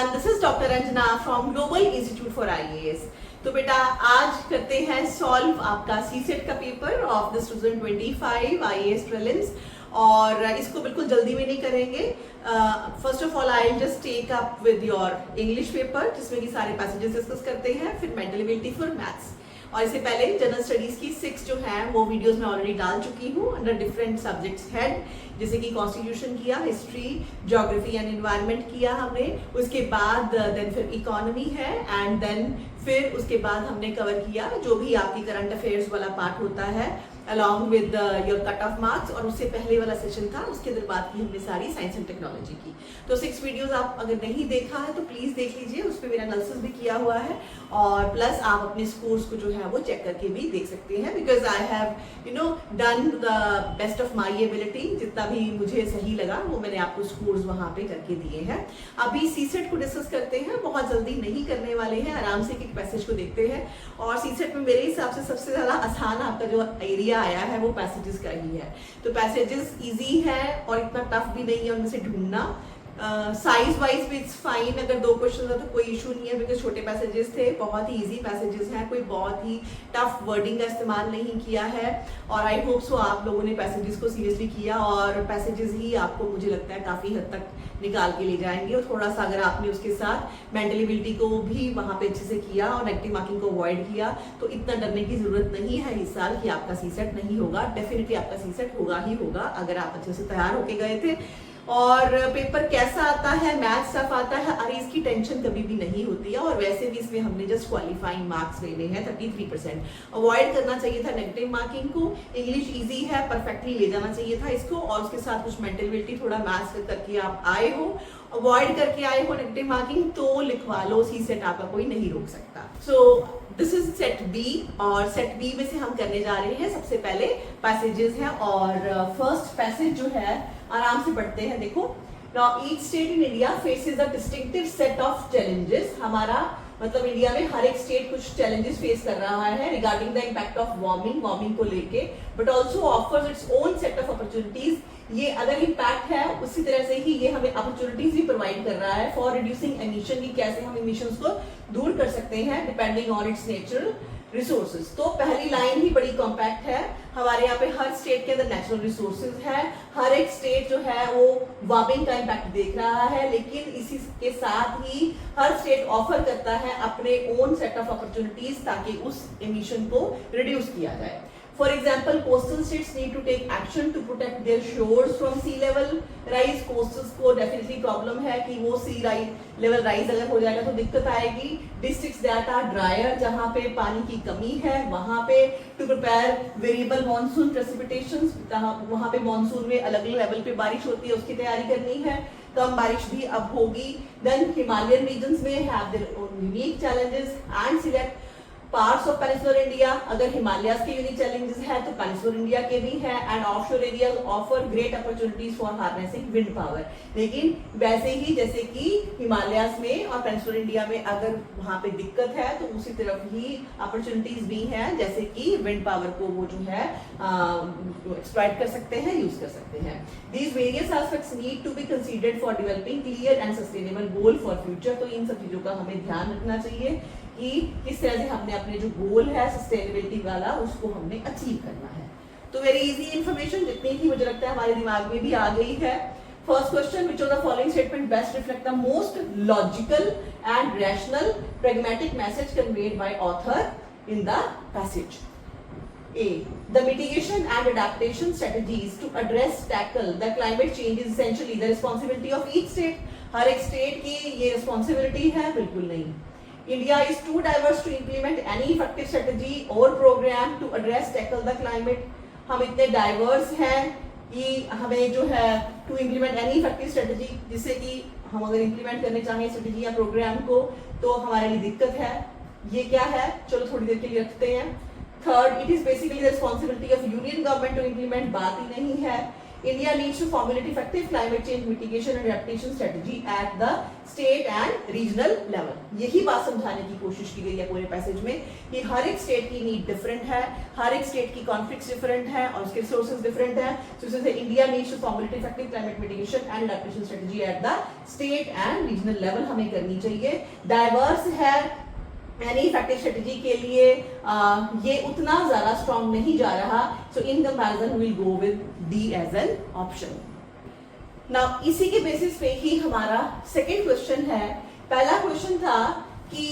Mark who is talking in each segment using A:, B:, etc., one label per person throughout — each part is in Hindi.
A: everyone, this is Dr. Anjana from Global Institute for IAS. तो बेटा आज करते हैं सॉल्व आपका सीसेट का paper of this 2025 IAS prelims और इसको बिल्कुल जल्दी में नहीं करेंगे. First of all I just take up with your English paper जिसमें कि सारे पैसेजेस डिस्कस करते हैं, फिर मेंटल एबिलिटी फॉर मैथ्स. और इससे पहले जनरल स्टडीज की 6 जो है वो वीडियोस मैं ऑलरेडी डाल चुकी हूँ अंडर डिफरेंट सब्जेक्ट्स हेड, जैसे कि कॉन्स्टिट्यूशन किया, हिस्ट्री, ज्योग्राफी एंड एनवायरनमेंट किया हमने. उसके बाद देन फिर इकोनॉमी है एंड देन फिर उसके बाद हमने कवर किया जो भी आपकी करंट अफेयर्स वाला पार्ट होता है along with your cut off marks. और उससे पहले वाला सेशन था, उसके अंदर बात की हमने सारी साइंस एंड टेक्नोलॉजी की. तो 6 वीडियोस आप अगर नहीं देखा है तो प्लीज देख लीजिए, उस पर मेरा एनालिसिस भी किया हुआ है और प्लस आप अपने स्कोर्स को जो है वो चेक करके भी देख सकते हैं because I have done the best of my ability. जितना भी मुझे सही लगा वो मैंने आपको स्कोर्स वहां पे करके दिए हैं. अभी सीसेट को डिस्कस करते हैं, बहुत जल्दी नहीं करने वाले हैं, आराम से एक पैसेज को देखते हैं. और सीसेट में मेरे हिसाब से सबसे ज्यादा आसान आपका जो एरिया आया है वो पैसेजेस का ही है. तो पैसेजेस इजी है और इतना टफ भी नहीं है उनमें से ढूंढना. साइज वाइज भी इट्स फाइन, अगर 2 क्वेश्चन है तो कोई इशू नहीं है बिकॉज छोटे पैसेजेस थे, बहुत ही इजी पैसेजेस हैं, कोई बहुत ही टफ वर्डिंग का इस्तेमाल नहीं किया है. और आई होप सो आप लोगों ने पैसेजेस को सीरियसली किया और पैसेजेस ही आपको मुझे लगता है काफी हद तक निकाल के ले जाएंगे. और थोड़ा सा अगर आपने उसके साथ मेंटल एबिलिटी को भी वहां पे अच्छे से किया और नेगेटिव मार्किंग को अवॉइड किया तो इतना डरने की जरूरत नहीं है इस साल कि आपका सीसेट नहीं होगा. डेफिनेटली आपका सीसेट होगा ही होगा अगर आप अच्छे से तैयार होके गए थे. और पेपर कैसा आता है, मैथ्स टफ आता है, अरे इसकी टेंशन कभी भी नहीं होती है. और वैसे भी इसमें हमने जस्ट क्वालिफाइंग मार्क्स लेने हैं 33%. अवॉइड करना चाहिए था नेगेटिव मार्किंग को. इंग्लिश इजी है, परफेक्टली ले जाना चाहिए था इसको और उसके साथ कुछ मेंटल एबिलिटी थोड़ा मैथ्स करके आप आए हो, अवॉइड करके आए हो नेगेटिव मार्किंग तो लिखवा लो, सीसेट आपका कोई नहीं रोक सकता. So this is set B और सेट बी में से हम करने जा रहे हैं. सबसे पहले पैसेजेस हैं और फर्स्ट पैसेज जो है आराम से पढ़ते हैं. देखो, now each state in India faces a distinctive set of challenges. हमारा मतलब इंडिया में हर एक स्टेट कुछ चैलेंजेस फेस कर रहा है regarding the impact of warming को लेके, but also offers its own set of opportunities. ये अगर इम्पैक्ट है उसी तरह से ही ये हमें अपॉर्चुनिटीज भी प्रोवाइड कर रहा है फॉर रिड्यूसिंग एमिशन, की कैसे हम एमिशंस को दूर कर सकते हैं depending on it's natural resources. तो पहली लाइन ही बड़ी कॉम्पैक्ट है. हमारे यहाँ पे हर स्टेट के अंदर नेचुरल रिसोर्सेज है, हर एक स्टेट जो है वो वार्मिंग का इम्पैक्ट देख रहा है, लेकिन इसी के साथ ही हर स्टेट ऑफर करता है अपने ओन सेट ऑफ अपॉर्चुनिटीज ताकि उस एमिशन को रिड्यूस किया जाए. For example, coastal states need to take action to protect their shores from sea level rise. Coastals को definitely problem है कि वो sea level rise अगर हो जाएगा तो दिक्कत आएगी. Districts that are drier, जहाँ पे पानी की कमी है वहाँ पे to prepare variable monsoon precipitations, वहाँ पे मानसून में अलग अलग लेवल पे बारिश होती है उसकी तैयारी करनी है. कम बारिश भी अब होगी. Then Himalayan regions में have their own unique challenges and select parts of peninsular India. अगर हिमालयाज के यूनिक चैलेंजेस है तो पेनिनसुलर इंडिया के भी है and offshore areas offer great opportunities for harnessing wind power. लेकिन वैसे ही जैसे कि हिमालयाज में और पेनिनसुलर इंडिया में अगर वहां पे दिक्कत है तो उसी तरफ ही अपॉर्चुनिटीज भी हैं जैसे कि विंड पावर को वो जो है एक्सप्लॉइट कर सकते हैं, यूज कर सकते हैं. These various aspects need to be considered for developing clear and sustainable goal for future. तो इन सब चीजों का हमें ध्यान रखना चाहिए कि किस तरह से हमने अपने जो गोल है सस्टेनेबिलिटी वाला उसको हमने अचीव करना है. तो वेरी इजी इंफॉर्मेशन जितनी थी मुझे लगता है हमारे दिमाग में भी आ गई है. First question, which of the following statement best reflect the most logical and rational pragmatic message conveyed by author in the passage. A. The mitigation and adaptation strategies to tackle the climate change is essentially the responsibility of each state. हर एक स्टेट की ये रिस्पॉन्सिबिलिटी है? बिल्कुल नहीं. India is too diverse to implement any effective strategy or program to tackle the climate. हम इतने डाइवर्स हैं कि हमें जो है to implement any effective strategy, जिससे कि हम अगर implement करने चाहें स्ट्रेटेजी या प्रोग्राम को तो हमारे लिए दिक्कत है. ये क्या है, चलो थोड़ी देर के लिए रखते हैं. Third, it is basically the responsibility of union government to implement. बात ही नहीं है. India needs to formulate effective climate change mitigation and adaptation strategy at the state and regional level. यही बात समझाने की कोशिश की गई है पूरे पैसेज में कि हर एक स्टेट की नीड डिफरेंट है, हर एक स्टेट की कॉन्फ्लिक्ट्स डिफरेंट है और उसके रिसोर्सेज डिफरेंट है. So this is India needs to formulate effective climate mitigation and adaptation strategy at the state and regional level. हमें करनी चाहिए. Diverse है एनी इफेक्टिव स्ट्रेटेजी के लिए ये उतना ज्यादा स्ट्रॉन्ग नहीं जा रहा. So in comparison will go with D as an option. Now इसी के बेसिस पे ही हमारा सेकंड क्वेश्चन है. पहला क्वेश्चन था कि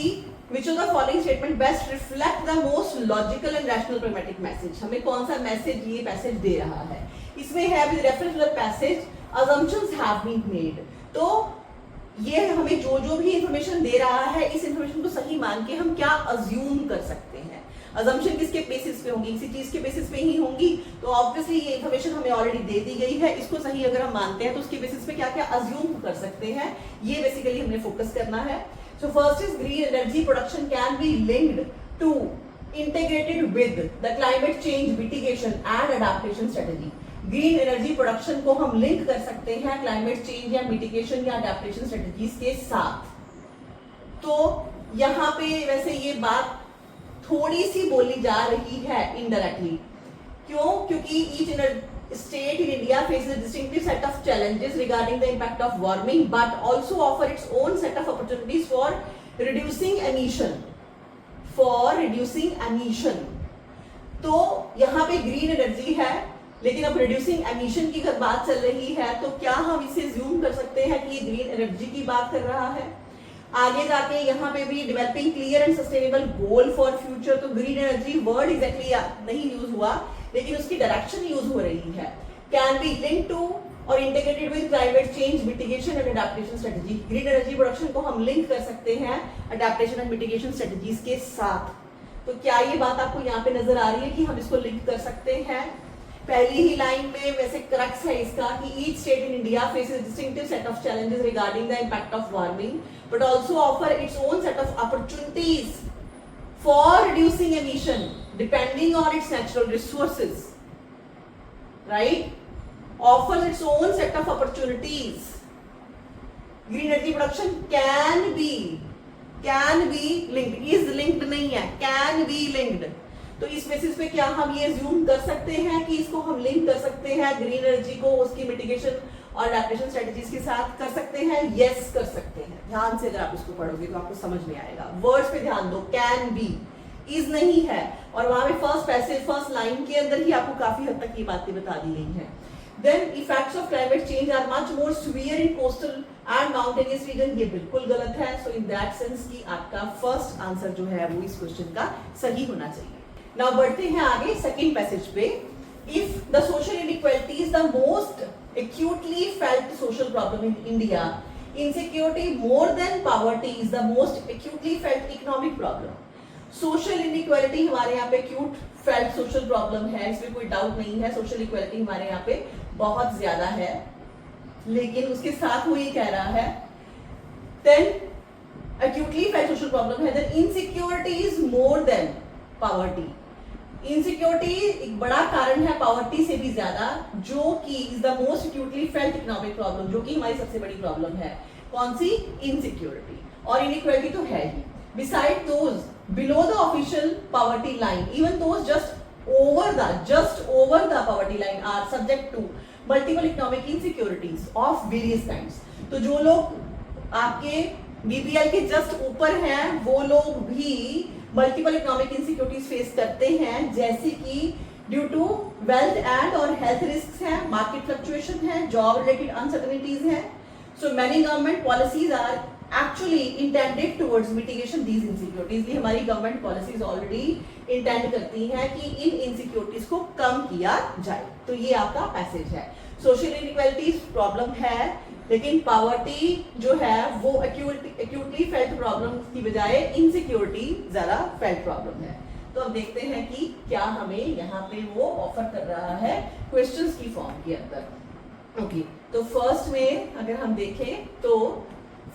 A: which of the following statement best reflect the most logical and rational pragmatic message. हमें कौन सा मैसेज ये पैसेज दे रहा है. इसमें है with reference to the passage assumptions have been made. तो ये हमें जो भी इंफॉर्मेशन दे रहा है इस इंफॉर्मेशन को सही मान के हम क्या अज्यूम कर सकते हैं. अजम्पशन किसके बेसिस पे होंगी, किसी चीज के बेसिस पे ही होंगी. तो ऑब्वियसली ये इंफॉर्मेशन हमें ऑलरेडी दे दी गई है, इसको सही अगर हम मानते हैं तो उसके बेसिस पे क्या क्या अज्यूम कर सकते हैं ये बेसिकली हमने फोकस करना है. So first is green energy production can be linked to integrated with the climate change mitigation and adaptation strategy. Green energy production को हम लिंक कर सकते हैं क्लाइमेट चेंज या मिटिगेशन या अडैप्टेशन स्ट्रेटजीज के साथ. तो यहाँ पे वैसे ये बात थोड़ी सी बोली जा रही है इनडायरेक्टली. क्यों? क्योंकि each state in India faces a distinctive set of challenges regarding the impact of warming, but also offer its own set of opportunities for reducing emission. तो यहाँ पे ग्रीन एनर्जी है, लेकिन अब रिड्यूसिंग एमिशन की अगर बात चल रही है तो क्या हम इसे ज़ूम कर सकते हैं कि ये ग्रीन एनर्जी की बात कर रहा है. आगे जाके यहाँ पे भी developing clear and sustainable goal for future. तो ग्रीन एनर्जी वर्ड एग्जैक्टली नहीं यूज हुआ, लेकिन उसकी डायरेक्शन यूज हो रही है. कैन बी लिंक टू और integrated with climate change mitigation and adaptation strategy. Green energy production को हम लिंक कर सकते हैं अडैप्टेशन एंड मिटिगेशन स्ट्रेटजीज के साथ. तो क्या ये बात आपको यहाँ पे नजर आ रही है कि हम इसको लिंक कर सकते हैं. पहली ही लाइन में वैसे क्रक्स है इसका कि each state in India faces distinctive set of challenges regarding the impact of warming, but also offer its own set of opportunities for reducing emission depending on it's natural resources. Right? Offers its own set of opportunities. Green energy production can be linked, is linked नहीं है, कैन बी लिंक्ड. तो इस बेसिस पे क्या हम ये ज़ूम कर सकते हैं कि इसको हम लिंक कर सकते हैं ग्रीन एनर्जी को उसकी मिटिगेशन और अडैप्टेशन स्ट्रेटजीज के साथ कर सकते हैं. यस कर सकते हैं. ध्यान से अगर आप इसको पढ़ोगे तो आपको समझ में आएगा. वर्ड्स पे ध्यान दो. कैन बी, इज नहीं है, और वहां पे फर्स्ट पैसेज फर्स्ट लाइन के अंदर ही आपको काफी हद तक ये बातें बता दी गई हैं. Then effects of climate change are much more severe in coastal and mountainous region. ये बिल्कुल गलत है. सो इन दैट सेंस की आपका फर्स्ट आंसर जो है वो इस क्वेश्चन का सही होना चाहिए. नाउ बढ़ते हैं आगे सेकंड पैसेज पे. If the social inequality is the most acutely felt social problem in India, insecurity more than poverty is the most acutely felt economic problem. Social inequality हमारे यहाँ पे acute felt social problem है, इसमें कोई डाउट नहीं है. social equality हमारे यहाँ पे बहुत ज्यादा है, लेकिन उसके साथ वो ये कह रहा है then acutely felt social problem है, then insecurity is more than poverty. Insecurity एक बड़ा कारण है पॉवर्टी से भी ज्यादा, जो कि is the most acutely felt economic problem, जो कि हमारी सबसे बड़ी प्रॉब्लम है. कौन सी? इनसिक्योरिटी. और इनइक्वालिटी तो है ही. Besides those below the official poverty line, even those just over the poverty line are subject to multiple economic insecurities of various kinds. तो जो लोग आपके बीपीएल के जस्ट ऊपर हैं वो लोग भी मल्टीपल इकोनॉमिक इनसिक्योरिटीज फेस करते हैं, जैसे कि ड्यू टू वेल्थ एंड और हेल्थ रिस्क है, मार्केट फ्लक्चुएशन है, जॉब रिलेटेड अनसर्टेनिटीज है. So many government policies are actually intended towards mitigation these insecurities. हमारी गवर्नमेंट पॉलिसीज ऑलरेडी इंटेंड करती हैं कि इन इनसिक्योरिटीज को कम किया जाए. तो ये आपका पैसेज है. सोशल इनइक्वालिटी प्रॉब्लम है, लेकिन पॉवर्टी जो है वो एक्यूटली फेल्ट प्रॉब्लम की बजाय इनसिक्योरिटी ज्यादा फेल्ट प्रॉब्लम है. तो अब देखते हैं कि क्या हमें यहाँ पे वो ऑफर कर रहा है क्वेश्चंस की फॉर्म के अंदर. ओके, तो फर्स्ट में अगर हम देखें तो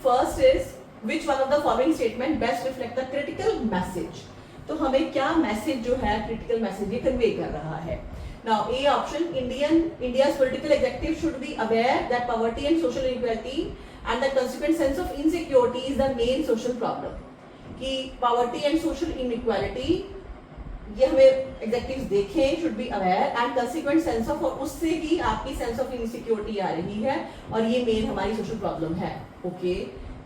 A: first is which one of the following statement best reflect the critical message. तो हमें क्या मैसेज जो है क्रिटिकल मैसेज ये कन्वे कर रहा है. Now, A option, India's political executive should be aware that poverty and social inequality and the consequent sense of insecurity is the main social problem. कि poverty and social inequality ये हमें एग्जेक्टिव्स देखें, should be aware and consequent sense of, और उससे ही आपकी सेंस ऑफ इनसिक्योरिटी आ रही है और ये मेन हमारी सोशल प्रॉब्लम है. ओके,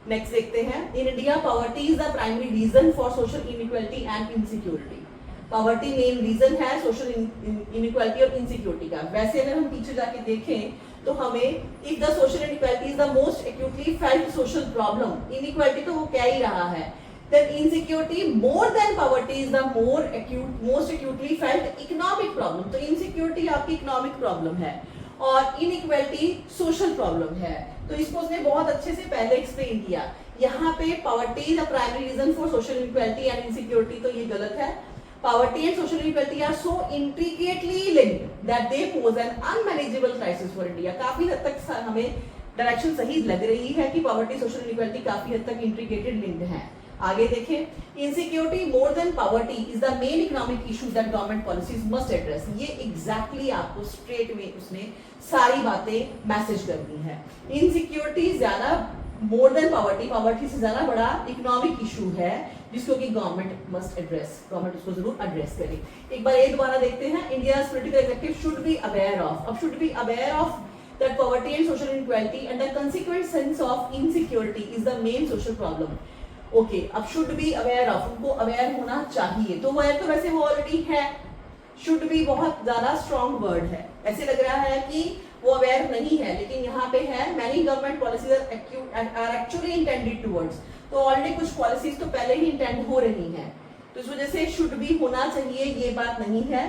A: नेक्स्ट देखते हैं. In India poverty is the primary reason for social inequality and insecurity. Poverty main reason है सोशल इनइक्वालिटी और इनसिक्योरिटी का. वैसे अगर हम पीछे जाके देखें तो हमें if the social inequality is the most acutely felt social problem, inequality तो वो कह ही रहा है, then insecurity more than poverty is the most acutely felt economic problem. तो insecurity आपकी economic problem है और inequality social problem है. तो इसको उसने बहुत अच्छे से पहले explain किया. यहाँ पे poverty is the primary reason for social inequality and insecurity, तो ये गलत है. Poverty and social inequality are so intricately linked that they pose an unmanageable crisis for India. काफी हद तक हमें डायरेक्शन सही लग रही है कि poverty social inequality काफी हद तक intricated linked है. आगे देखें, insecurity more than poverty is the main economic issue that government policies must address. ये एग्जैक्टली आपको स्ट्रेट में उसने सारी बातें मैसेज कर दी है. इनसिक्योरिटी ज्यादा मोर देन पॉवर्टी, पॉवर्टी से ज्यादा बड़ा इकोनॉमिक इशू है जिसको कि गवर्नमेंट मस्ट एड्रेस, गवर्नमेंट उसको जरूर एड्रेस करे. एक बार ये दोबारा देखते हैं. India's political executive should be aware of, अब should be aware of that poverty and social inequality and the consequent sense of insecurity is the main social problem. Okay, अब शुड बी अवेयर ऑफ, उनको अवेयर होना चाहिए. तो अवेयर तो वैसे वो ऑलरेडी है. शुड बी बहुत ज्यादा स्ट्रॉन्ग वर्ड है. ऐसे लग रहा है कि वो अवेयर नहीं है, लेकिन यहाँ पे है many government policies are actually intended towards. तो ऑलरेडी कुछ पॉलिसीज तो पहले ही इंटेंड हो रही हैं, तो इस वजह से शुड बी होना चाहिए, ये बात नहीं है.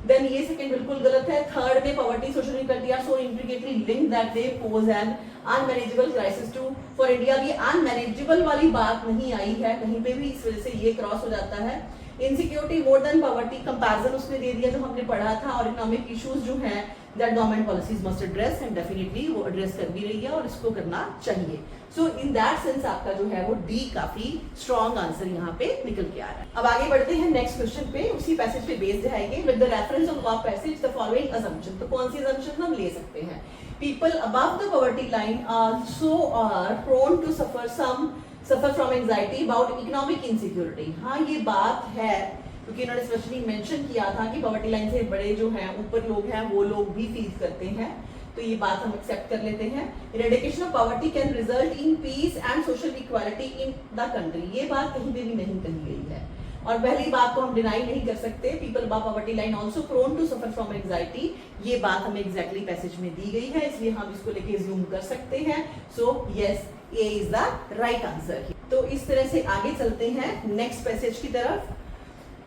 A: देन ये सेकंड बिल्कुल गलत है. थर्ड में poverty social inequality are so intricately linked that they pose an unmanageable crisis to for India. भी अनमैनेजेबल वाली बात नहीं आई है कहीं पे भी, इस वजह से ये क्रॉस हो जाता है. Insecurity more than poverty comparison उसने दे दिया जो हमने पढ़ा था, और इकोनॉमिक इश्यूज जो हैं that government policies must address and definitely वो एड्रेस कर भी रही है और इसको करना चाहिए. सो इन दैट सेंस आपका जो है वो डी काफी स्ट्रॉन्ग आंसर यहाँ पे निकल के आ रहा है. अब आगे बढ़ते हैं नेक्स्ट क्वेश्चन पे. उसी पैसेज पे बेस्ड रहेंगे with the reference of above passage the following assumption. तो कौन सी असम्पशन हम ले सकते हैं? People above the poverty line also are prone to suffer from anxiety about economic insecurity. हाँ, ये बात है क्योंकि इन्होंने स्पेशली मेंशन किया था कि पॉवर्टी लाइन से बड़े जो हैं ऊपर लोग हैं वो लोग भी फील करते हैं. तो ये बात हम एक्सेप्ट कर लेते हैं. Eradication of poverty can result in peace and social equality in the country. ये बात कहीं पे भी नहीं कही गई है और पहली बात को हम डिनाई नहीं कर सकते. People above poverty line also prone to suffer from anxiety. ये बात हमें एग्जैक्टली पैसेज में दी गई है, इसलिए हम इसको लेके अज्यूम कर सकते हैं. So yes, A is the right answer. तो इस तरह से आगे चलते हैं नेक्स्ट पैसेज की तरफ.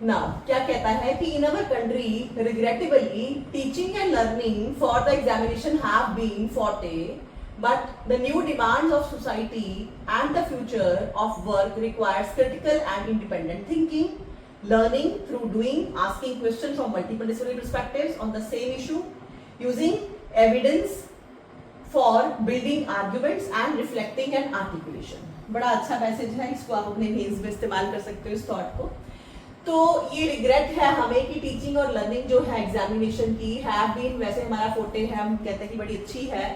A: नाउ क्या कहता है कि in our country regrettably teaching and learning for the examination have been forte, but the new demands of society and the future of work requires critical and independent thinking, learning through doing, asking questions from multiple disciplinary perspectives on the same issue, using evidence for building arguments and reflecting and articulation. बड़ा अच्छा मैसेज है, इसको आप अपने मेंस में इस्तेमाल कर सकते हो इस थॉट को. तो ये रिग्रेट है हमें कि टीचिंग और लर्निंग जो है एग्जामिनेशन की हैव बीन, वैसे हमारा फोटे है, हम कहते हैं कि बड़ी अच्छी है,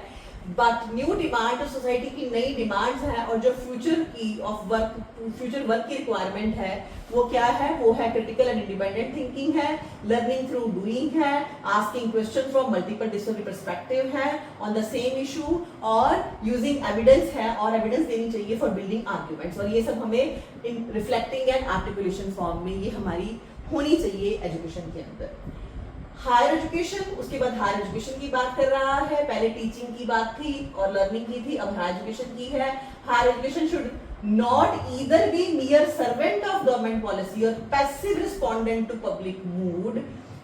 A: बट न्यू डिमांड जो सोसाइटी की नई डिमांड्स हैं और जो फ्यूचर की ऑफ वर्क, फ्यूचर वर्क की रिक्वायरमेंट है वो क्या है? वो है क्रिटिकल एंड इंडिपेंडेंट थिंकिंग है, लर्निंग थ्रू डूइंग है, asking question from multiple disciplinary perspective है ऑन द सेम इशू, और यूजिंग एविडेंस है और एविडेंस देनी चाहिए फॉर बिल्डिंग आर्ग्यूमेंट्स. और ये सब हमें इन रिफ्लेक्टिंग एंड आर्टिकुलेशन फॉर्म में ये हमारी होनी चाहिए एजुकेशन के अंदर. हायर एजुकेशन, उसके बाद हायर एजुकेशन की बात कर रहा है. पहले टीचिंग की बात थी और लर्निंग की थी, अब हायर एजुकेशन की है. Higher education should not either be mere servant of government policy और passive respondent to public mood.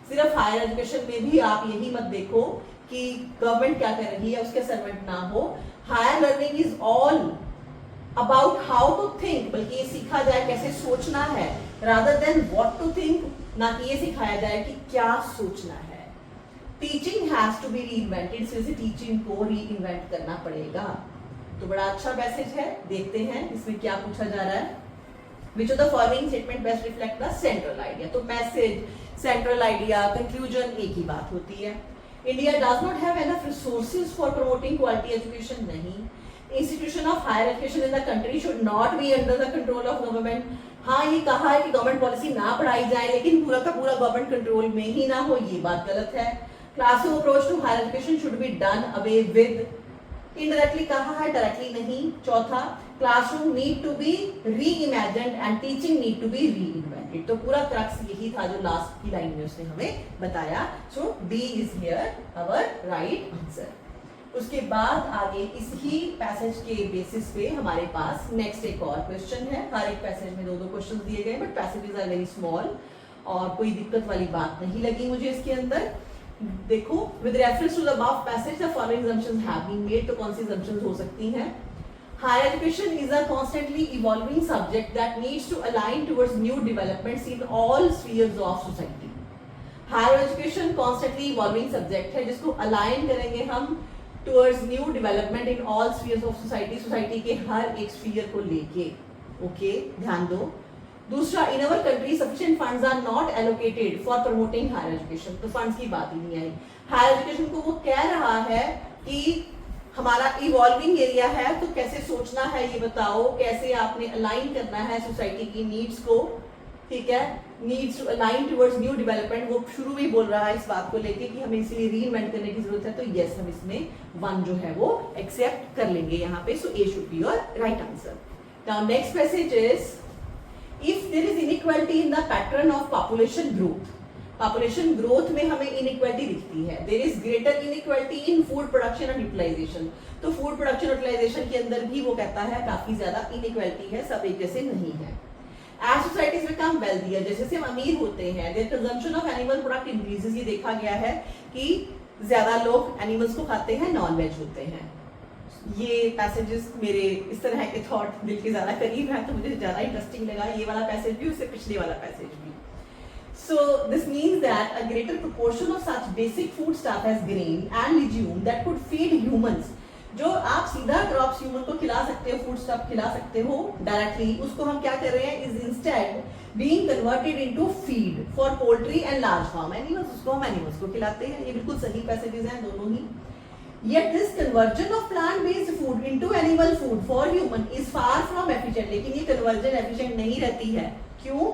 A: सिर्फ हायर एजुकेशन में भी आप यही मत देखो कि गवर्नमेंट क्या कर रही है उसके सर्वेंट ना हो. Higher learning is all about how to think, बल्कि ये सीखा जाए कैसे सोचना है, rather than what to think, ना कि ये सिखाया जाए कि क्या सोचना है. Teaching has to be reinvented, इसलिए टीचिंग को रीइन्वेंट करना पड़ेगा. तो बड़ा अच्छा मैसेज है. देखते हैं इसमें क्या पूछा जा रहा है. Which of the following statement best reflect the central idea? तो मैसेज सेंट्रल आइडिया, कंक्लूजन एक ही बात होती है। India does not have enough resources for promoting quality education, नहीं। Institution of higher education in the country should not be under the control of government. हाँ, ये कहा है कि गवर्नमेंट पॉलिसी ना पढ़ाई जाए, लेकिन पूरा का पूरा गवर्नमेंट कंट्रोल में ही ना हो, ये बात गलत है। Classroom approach to higher education should be done away with, indirectly कहा है, डायरेक्टली नहीं। चौथा, classroom need to be reimagined and teaching need to be reinvented. तो पूरा क्रक्स यही था जो लास्ट की लाइन में उसने हमें बताया। So D is here our right answer. उसके बाद आगे इस ही पैसेज के बेसिस पे हमारे पास नेक्स्ट एक और क्वेश्चन है। हर एक पैसेज में 2-2 क्वेश्चन दिए गए, but passages are very small और कोई दिक्कत वाली बात नहीं लगी मुझे इसके अंदर। देखो, with reference to the above passage the following assumptions have been made। तो कौन सी assumptions हो सकती हैं? Higher education is a constantly evolving subject that needs to align towards new developments in all spheres of society। Higher education constantly evolving subject है जिसको align करेंगे हम towards new development in all spheres of society, society के हर एक स्फीयर को लेके। ओके, ध्यान दो। दूसरा, in our country sufficient funds are not allocated for promoting higher education. तो फंड्स की बात ही नहीं आई। हायर एजुकेशन को वो कह रहा है कि हमारा इवॉल्विंग एरिया है, तो कैसे सोचना है ये बताओ, कैसे आपने अलाइन करना है सोसाइटी की नीड्स को, ठीक है, needs to align towards new development. वो शुरू में ही बोल रहा है इस बात को लेके कि हमें इसलिए रीइन्वेंट करने की जरूरत है। तो यस, हम इसमें 1 जो है वो एक्सेप्ट कर लेंगे यहाँ पे। So A should be your right answer. Now next passage is, if there is inequality in the pattern of population growth. Population growth में हमें इनइक्वालिटी दिखती है। There is greater inequality in food production and utilisation. तो फूड प्रोडक्शन यूटिलाइजेशन के अंदर भी वो कहता है काफी ज्यादा इनइक्वालिटी है, सब एक जैसे नहीं है। As societies become wealthier, जैसे हम अमीर होते हैं, their consumption of animal product increases। ये देखा गया है कि ज्यादा लोग एनिमल्स को खाते हैं, नॉन वेज होते हैं। ये पैसेजेस मेरे इस तरह के थॉट दिल के ज्यादा करीब है, तो मुझे ज्यादा इंटरेस्टिंग लगा ये वाला पैसेज भी, उससे पिछले वाला पैसेज भी। So this means that a greater proportion of such basic food stuff as grain and legume that could feed humans, जो आप सीधा क्रॉप्स ह्यूमन को खिला सकते हो, फूड स्टफ खिला सकते हो डायरेक्टली, उसको हम क्या कर रहे हैं, is instead being converted into feed for poultry and large farm animals. उसको हम एनिमल्स को खिलाते हैं। ये बिल्कुल सही पैसेजेस हैं दोनों ही। Yet this conversion of plant-based food into animal food for human is far from efficient। लेकिन ये कन्वर्जन एफिशिएंट नहीं रहती है। क्यों?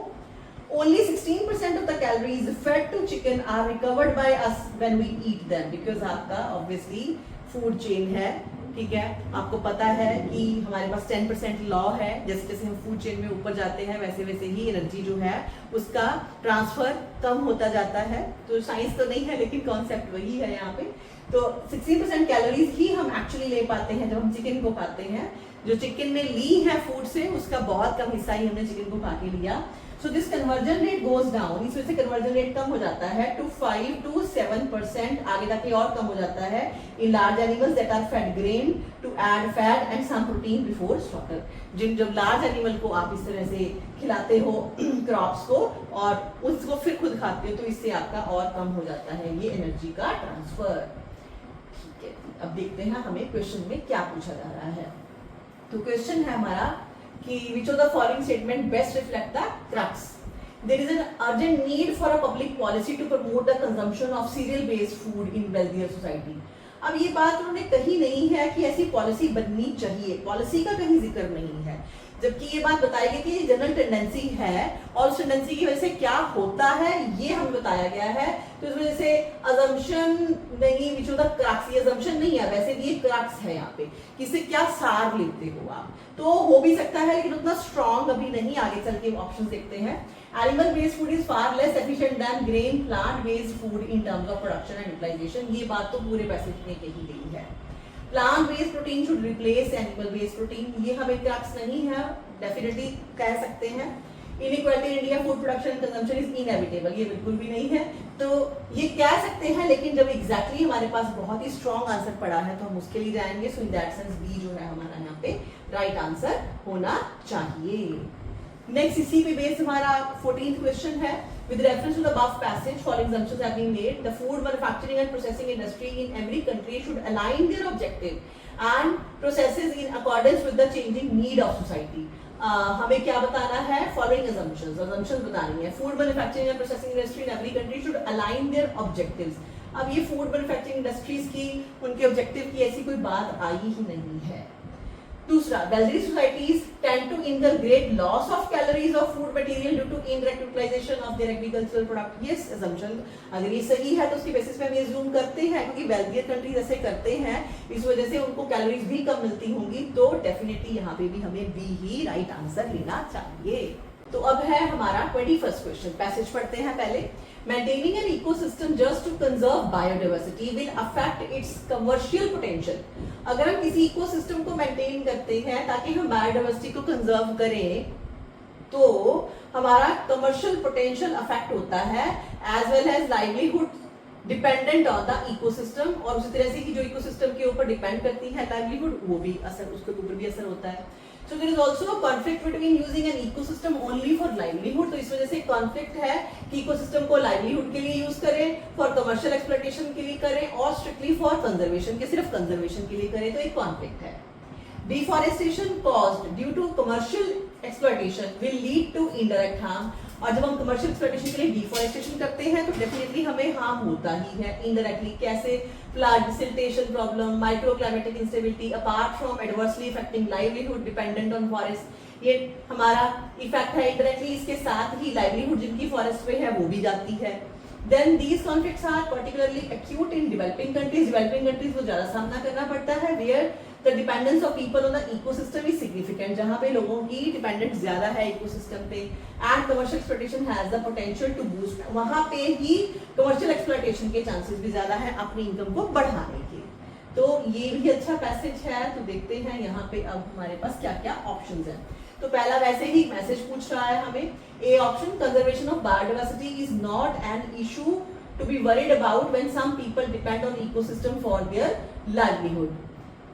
A: Only 16% of the calories fed to chicken are recovered by us when we eat them, because आपका obviously फूड चेन है, ठीक है। आपको पता है कि हमारे पास 10% लॉ है, जैसे जैसे हम फूड चेन में ऊपर जाते हैं वैसे वैसे ही एनर्जी जो है उसका ट्रांसफर कम होता जाता है। तो साइंस तो नहीं है, लेकिन कॉन्सेप्ट वही है यहाँ पे। तो 16% कैलोरीज ही हम एक्चुअली ले पाते हैं जब हम चिकन को खाते हैं। जो चिकन ने ली है फूड से, उसका बहुत कम हिस्सा ही हमने चिकन को खा के लिया। So this conversion rate goes down, इस वजह से कन्वर्जन रेट कम हो जाता है टू 5 to 7%, आगे जाके और कम हो जाता है in large animals that are fed grain to add fat and some protein before slaughter. जब लार्ज एनिमल को आप इस तरह से खिलाते हो क्रॉप्स को और उसको फिर खुद खाते हो, तो इससे आपका और कम हो जाता है ये एनर्जी का ट्रांसफर। ठीक है, अब देखते हैं हमें क्वेश्चन में क्या पूछा जा रहा है। तो क्वेश्चन है हमारा कि which of the following statement best reflect the crux? There is an urgent need for a public policy to promote the consumption of cereal based food in wealthier society। अब ये बात उन्होंने कही नहीं है कि ऐसी पॉलिसी बननी चाहिए, पॉलिसी का कहीं जिक्र नहीं है, जबकि ये बात बताई गई कि ये जनरल टेंडेंसी है और उस टेंडेंसी की वजह से क्या होता है ये हमें बताया गया है। तो इस वजह से अजम्पशन नहीं, विच ऑफ द क्रक्स, ये अजम्पशन नहीं है, वैसे भी ये क्रक्स है यहाँ पे, किससे क्या सार लेते हो आप, तो हो भी सकता है लेकिन उतना स्ट्रॉन्ग अभी नहीं। आगे चल के ऑप्शन देखते हैं। Animal based food is far less efficient than grain plant based food in terms of production and utilization. ये बात तो पूरे पैसेज में कही गई है। Plant based protein should replace animal based protein, ये हमें क्रक्स नहीं है, डेफिनेटली कह सकते हैं। Inequality in India food production consumption is inevitable, ये बिल्कुल भी नहीं है। तो ये कह सकते हैं, लेकिन जब एग्जैक्टली हमारे पास बहुत ही स्ट्रॉन्ग आंसर पड़ा है तो हम उसके लिए जाएंगे। सो इन दैट सेंस बी जो है हमारा यहाँ पे राइट आंसर होना चाहिए। नेक्स्ट इसी पे बेस्ड हमारा 14th क्वेश्चन है। With reference to the above passage, following assumptions have been made. The food manufacturing and processing industry in every country should align their objective and processes in accordance with the changing need of society। हमें क्या बताना है, फॉलोइंग assumptions बतानी है. Food manufacturing and processing industry in every country should align their objectives. अब ये फूड मैन्युफैक्चरिंग इंडस्ट्रीज की उनके ऑब्जेक्टिव की ऐसी कोई बात आई ही नहीं है. दूसरा, wealthy societies tend to incur great loss of calories of food material due to indirect utilization of their agricultural product. Yes, assumption अगर ये सही है तो उसकी बेसिस पे हम ये assume करते हैं क्योंकि wealthier countries ऐसे करते हैं, इस वजह से उनको कैलोरीज भी कम मिलती होंगी. तो डेफिनेटली यहाँ पे भी हमें बी ही राइट आंसर लेना चाहिए. तो अब है हमारा 21st क्वेश्चन. पैसेज पढ़ते हैं पहले. Maintaining an ecosystem just to conserve biodiversity will affect its commercial potential. अगर हम किसी इकोसिस्टम को मेंटेन करते हैं ताकि हम बायोडाइवर्सिटी को कंजर्व करें तो हमारा कमर्शियल पोटेंशियल अफेक्ट होता है as well as livelihood dependent on the ecosystem. और उसी तरह से कि जो इकोसिस्टम के ऊपर डिपेंड करती है लाइवलीहुड, वो भी असर, उसके ऊपर भी असर होता है. So there is also a conflict between using an ecosystem only for livelihood. तो इस वजह से कॉन्फ्लिक्ट है कि इकोसिस्टम को लाइवलीहुड के लिए यूज करें, फॉर कमर्शियल एक्सप्लॉयटेशन के लिए करें और स्ट्रिक्टली फॉर कंजर्वेशन के, सिर्फ कंजर्वेशन के लिए करें. तो एक कॉन्फ्लिक्ट है. Deforestation caused due to commercial exploitation will lead to indirect harm. और जब हम कमर्शियल एक्सप्लॉयटेशन के लिए डिफॉरेस्टेशन करते हैं तो डेफिनेटली हमें हार्म होता ही है इनडायरेक्टली. कैसे? Flood, siltation problem, microclimatic instability apart from adversely affecting livelihood dependent on forest. ये हमारा इफेक्ट है इनडायरेक्टली. इसके साथ ही लाइवलीहुड जिनकी फॉरेस्ट पे है वो भी जाती है. Then these conflicts are particularly acute in developing countries. Developing countries को ज्यादा सामना करना पड़ता है where the dependence of people on the ecosystem is significant. जहाँ पे लोगों की dependence ज्यादा है ecosystem पे and commercial exploitation has the potential to boost. वहाँ पे ही commercial exploitation के chances भी ज्यादा है अपनी income को बढ़ाने के. तो ये भी अच्छा पैसेज है. तो देखते हैं यहाँ पे अब हमारे पास क्या क्या ऑप्शंस हैं. तो पहला वैसे ही मैसेज पूछ रहा है हमें. A option, conservation of biodiversity is not an issue to be worried about when some people depend on ecosystem for their livelihood.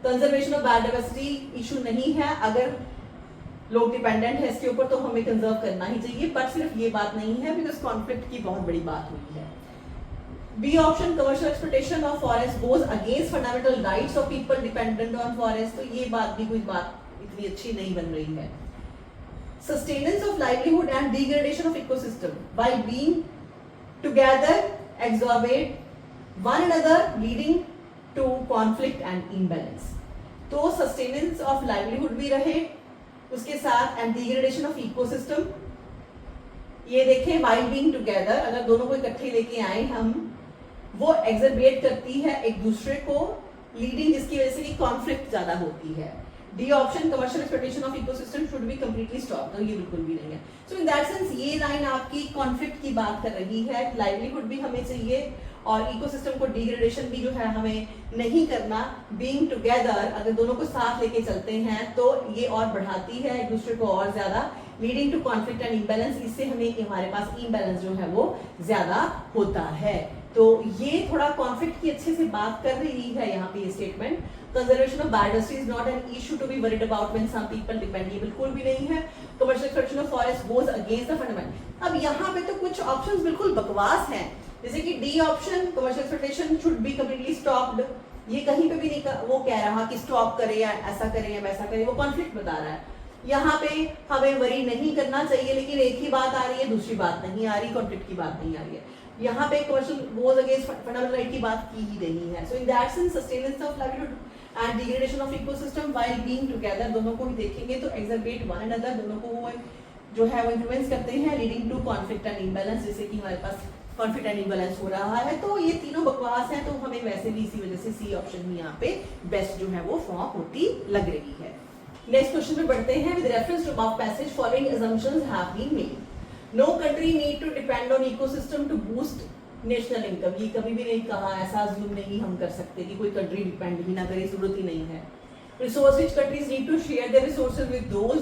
A: Conservation of biodiversity issue नहीं है. अगर लोग डिपेंडेंट है इसके ऊपर तो हमें कंजर्व करना ही चाहिए. बट सिर्फ ये बात नहीं है बिकॉज कॉन्फ्लिक्ट की बहुत बड़ी बात हुई है. B option, commercial exploitation of forest goes against fundamental rights of people dependent on forest. तो ये बात भी कोई बात इतनी अच्छी नहीं बन रही है. Sustenance of livelihood and degradation of ecosystem by being together exacerbate one another leading to conflict and imbalance. तो sustenance of livelihood भी रहे उसके साथ and degradation of ecosystem. ये देखें while being together, अगर दोनों को इकट्ठे लेके आए हम, वो exacerbate करती है एक दूसरे को, leading जिसकी वजह से conflict ज्यादा होती है. D option, commercial exploitation of ecosystem should be completely stop. तो ये बिल्कुल भी नहीं है. सो इन दैट सेंस ये लाइन आपकी कॉन्फ्लिक्ट की बात कर रही है. लाइवलीहुड भी हमें चाहिए और इकोसिस्टम को डिग्रेडेशन भी जो है हमें नहीं करना. बीइंग टुगेदर, अगर दोनों को साथ लेके चलते हैं तो ये और बढ़ाती है एक दूसरे को और ज्यादा, leading to conflict and imbalance. इससे हमें हमारे पास इम्बैलेंस जो है वो ज्यादा होता है. तो ये थोड़ा कॉन्फ्लिक्ट की अच्छे से बात कर रही है यहाँ पे ये statement. Conservation of biodiversity is not an issue to be worried about when some people depend. ये बिल्कुल भी नहीं है. Commercial exploitation of forest goes against the fundamental. अब यहाँ पे तो कुछ ऑप्शंस बिल्कुल बकवास हैं. जैसे कि D option, commercial exploitation should be completely stopped. ये कहीं पे भी नहीं वो कह रहा कि स्टॉप करे या ऐसा करे या वैसा करे. वो कॉन्फ्लिक्ट बता रहा है. यहाँ पे हमें वरी नहीं करना चाहिए लेकिन एक ही बात आ रही है, दूसरी बात नहीं आ रही, कॉन्फ्लिक्ट की बात नहीं आ रही है. यहाँ पे commercial goes against fundamental right की बात की ही नहीं है. So in that sense sustenance of livelihood and degradation of ecosystem while being together, दोनों को ही देखेंगे तो एक्सरबेट वन अनदर, दोनों को वो जो है वो इन्फ्लुएंस करते हैं, leading to conflict and imbalance. जैसे कि हमारे पास कॉन्फ्लिक्ट एंड इम्बैलेंस हो रहा है. तो ये तीनों बकवास हैं. तो हमें वैसे भी इसी वजह से सी ऑप्शन ही यहाँ पे बेस्ट जो है वो फॉर्म होती लग रही है. नेक्स्ट क्वेश्चन में बढ़ते हैं. With reference to above passage following assumptions have been made. No country need to depend on ecosystem to boost national income. ये कभी भी नहीं कहा, ऐसा अज्यूम नहीं हम कर सकते कि कोई कंट्री डिपेंड भी ना करे, जरूरत ही नहीं है. Resource rich countries need to share their resources with those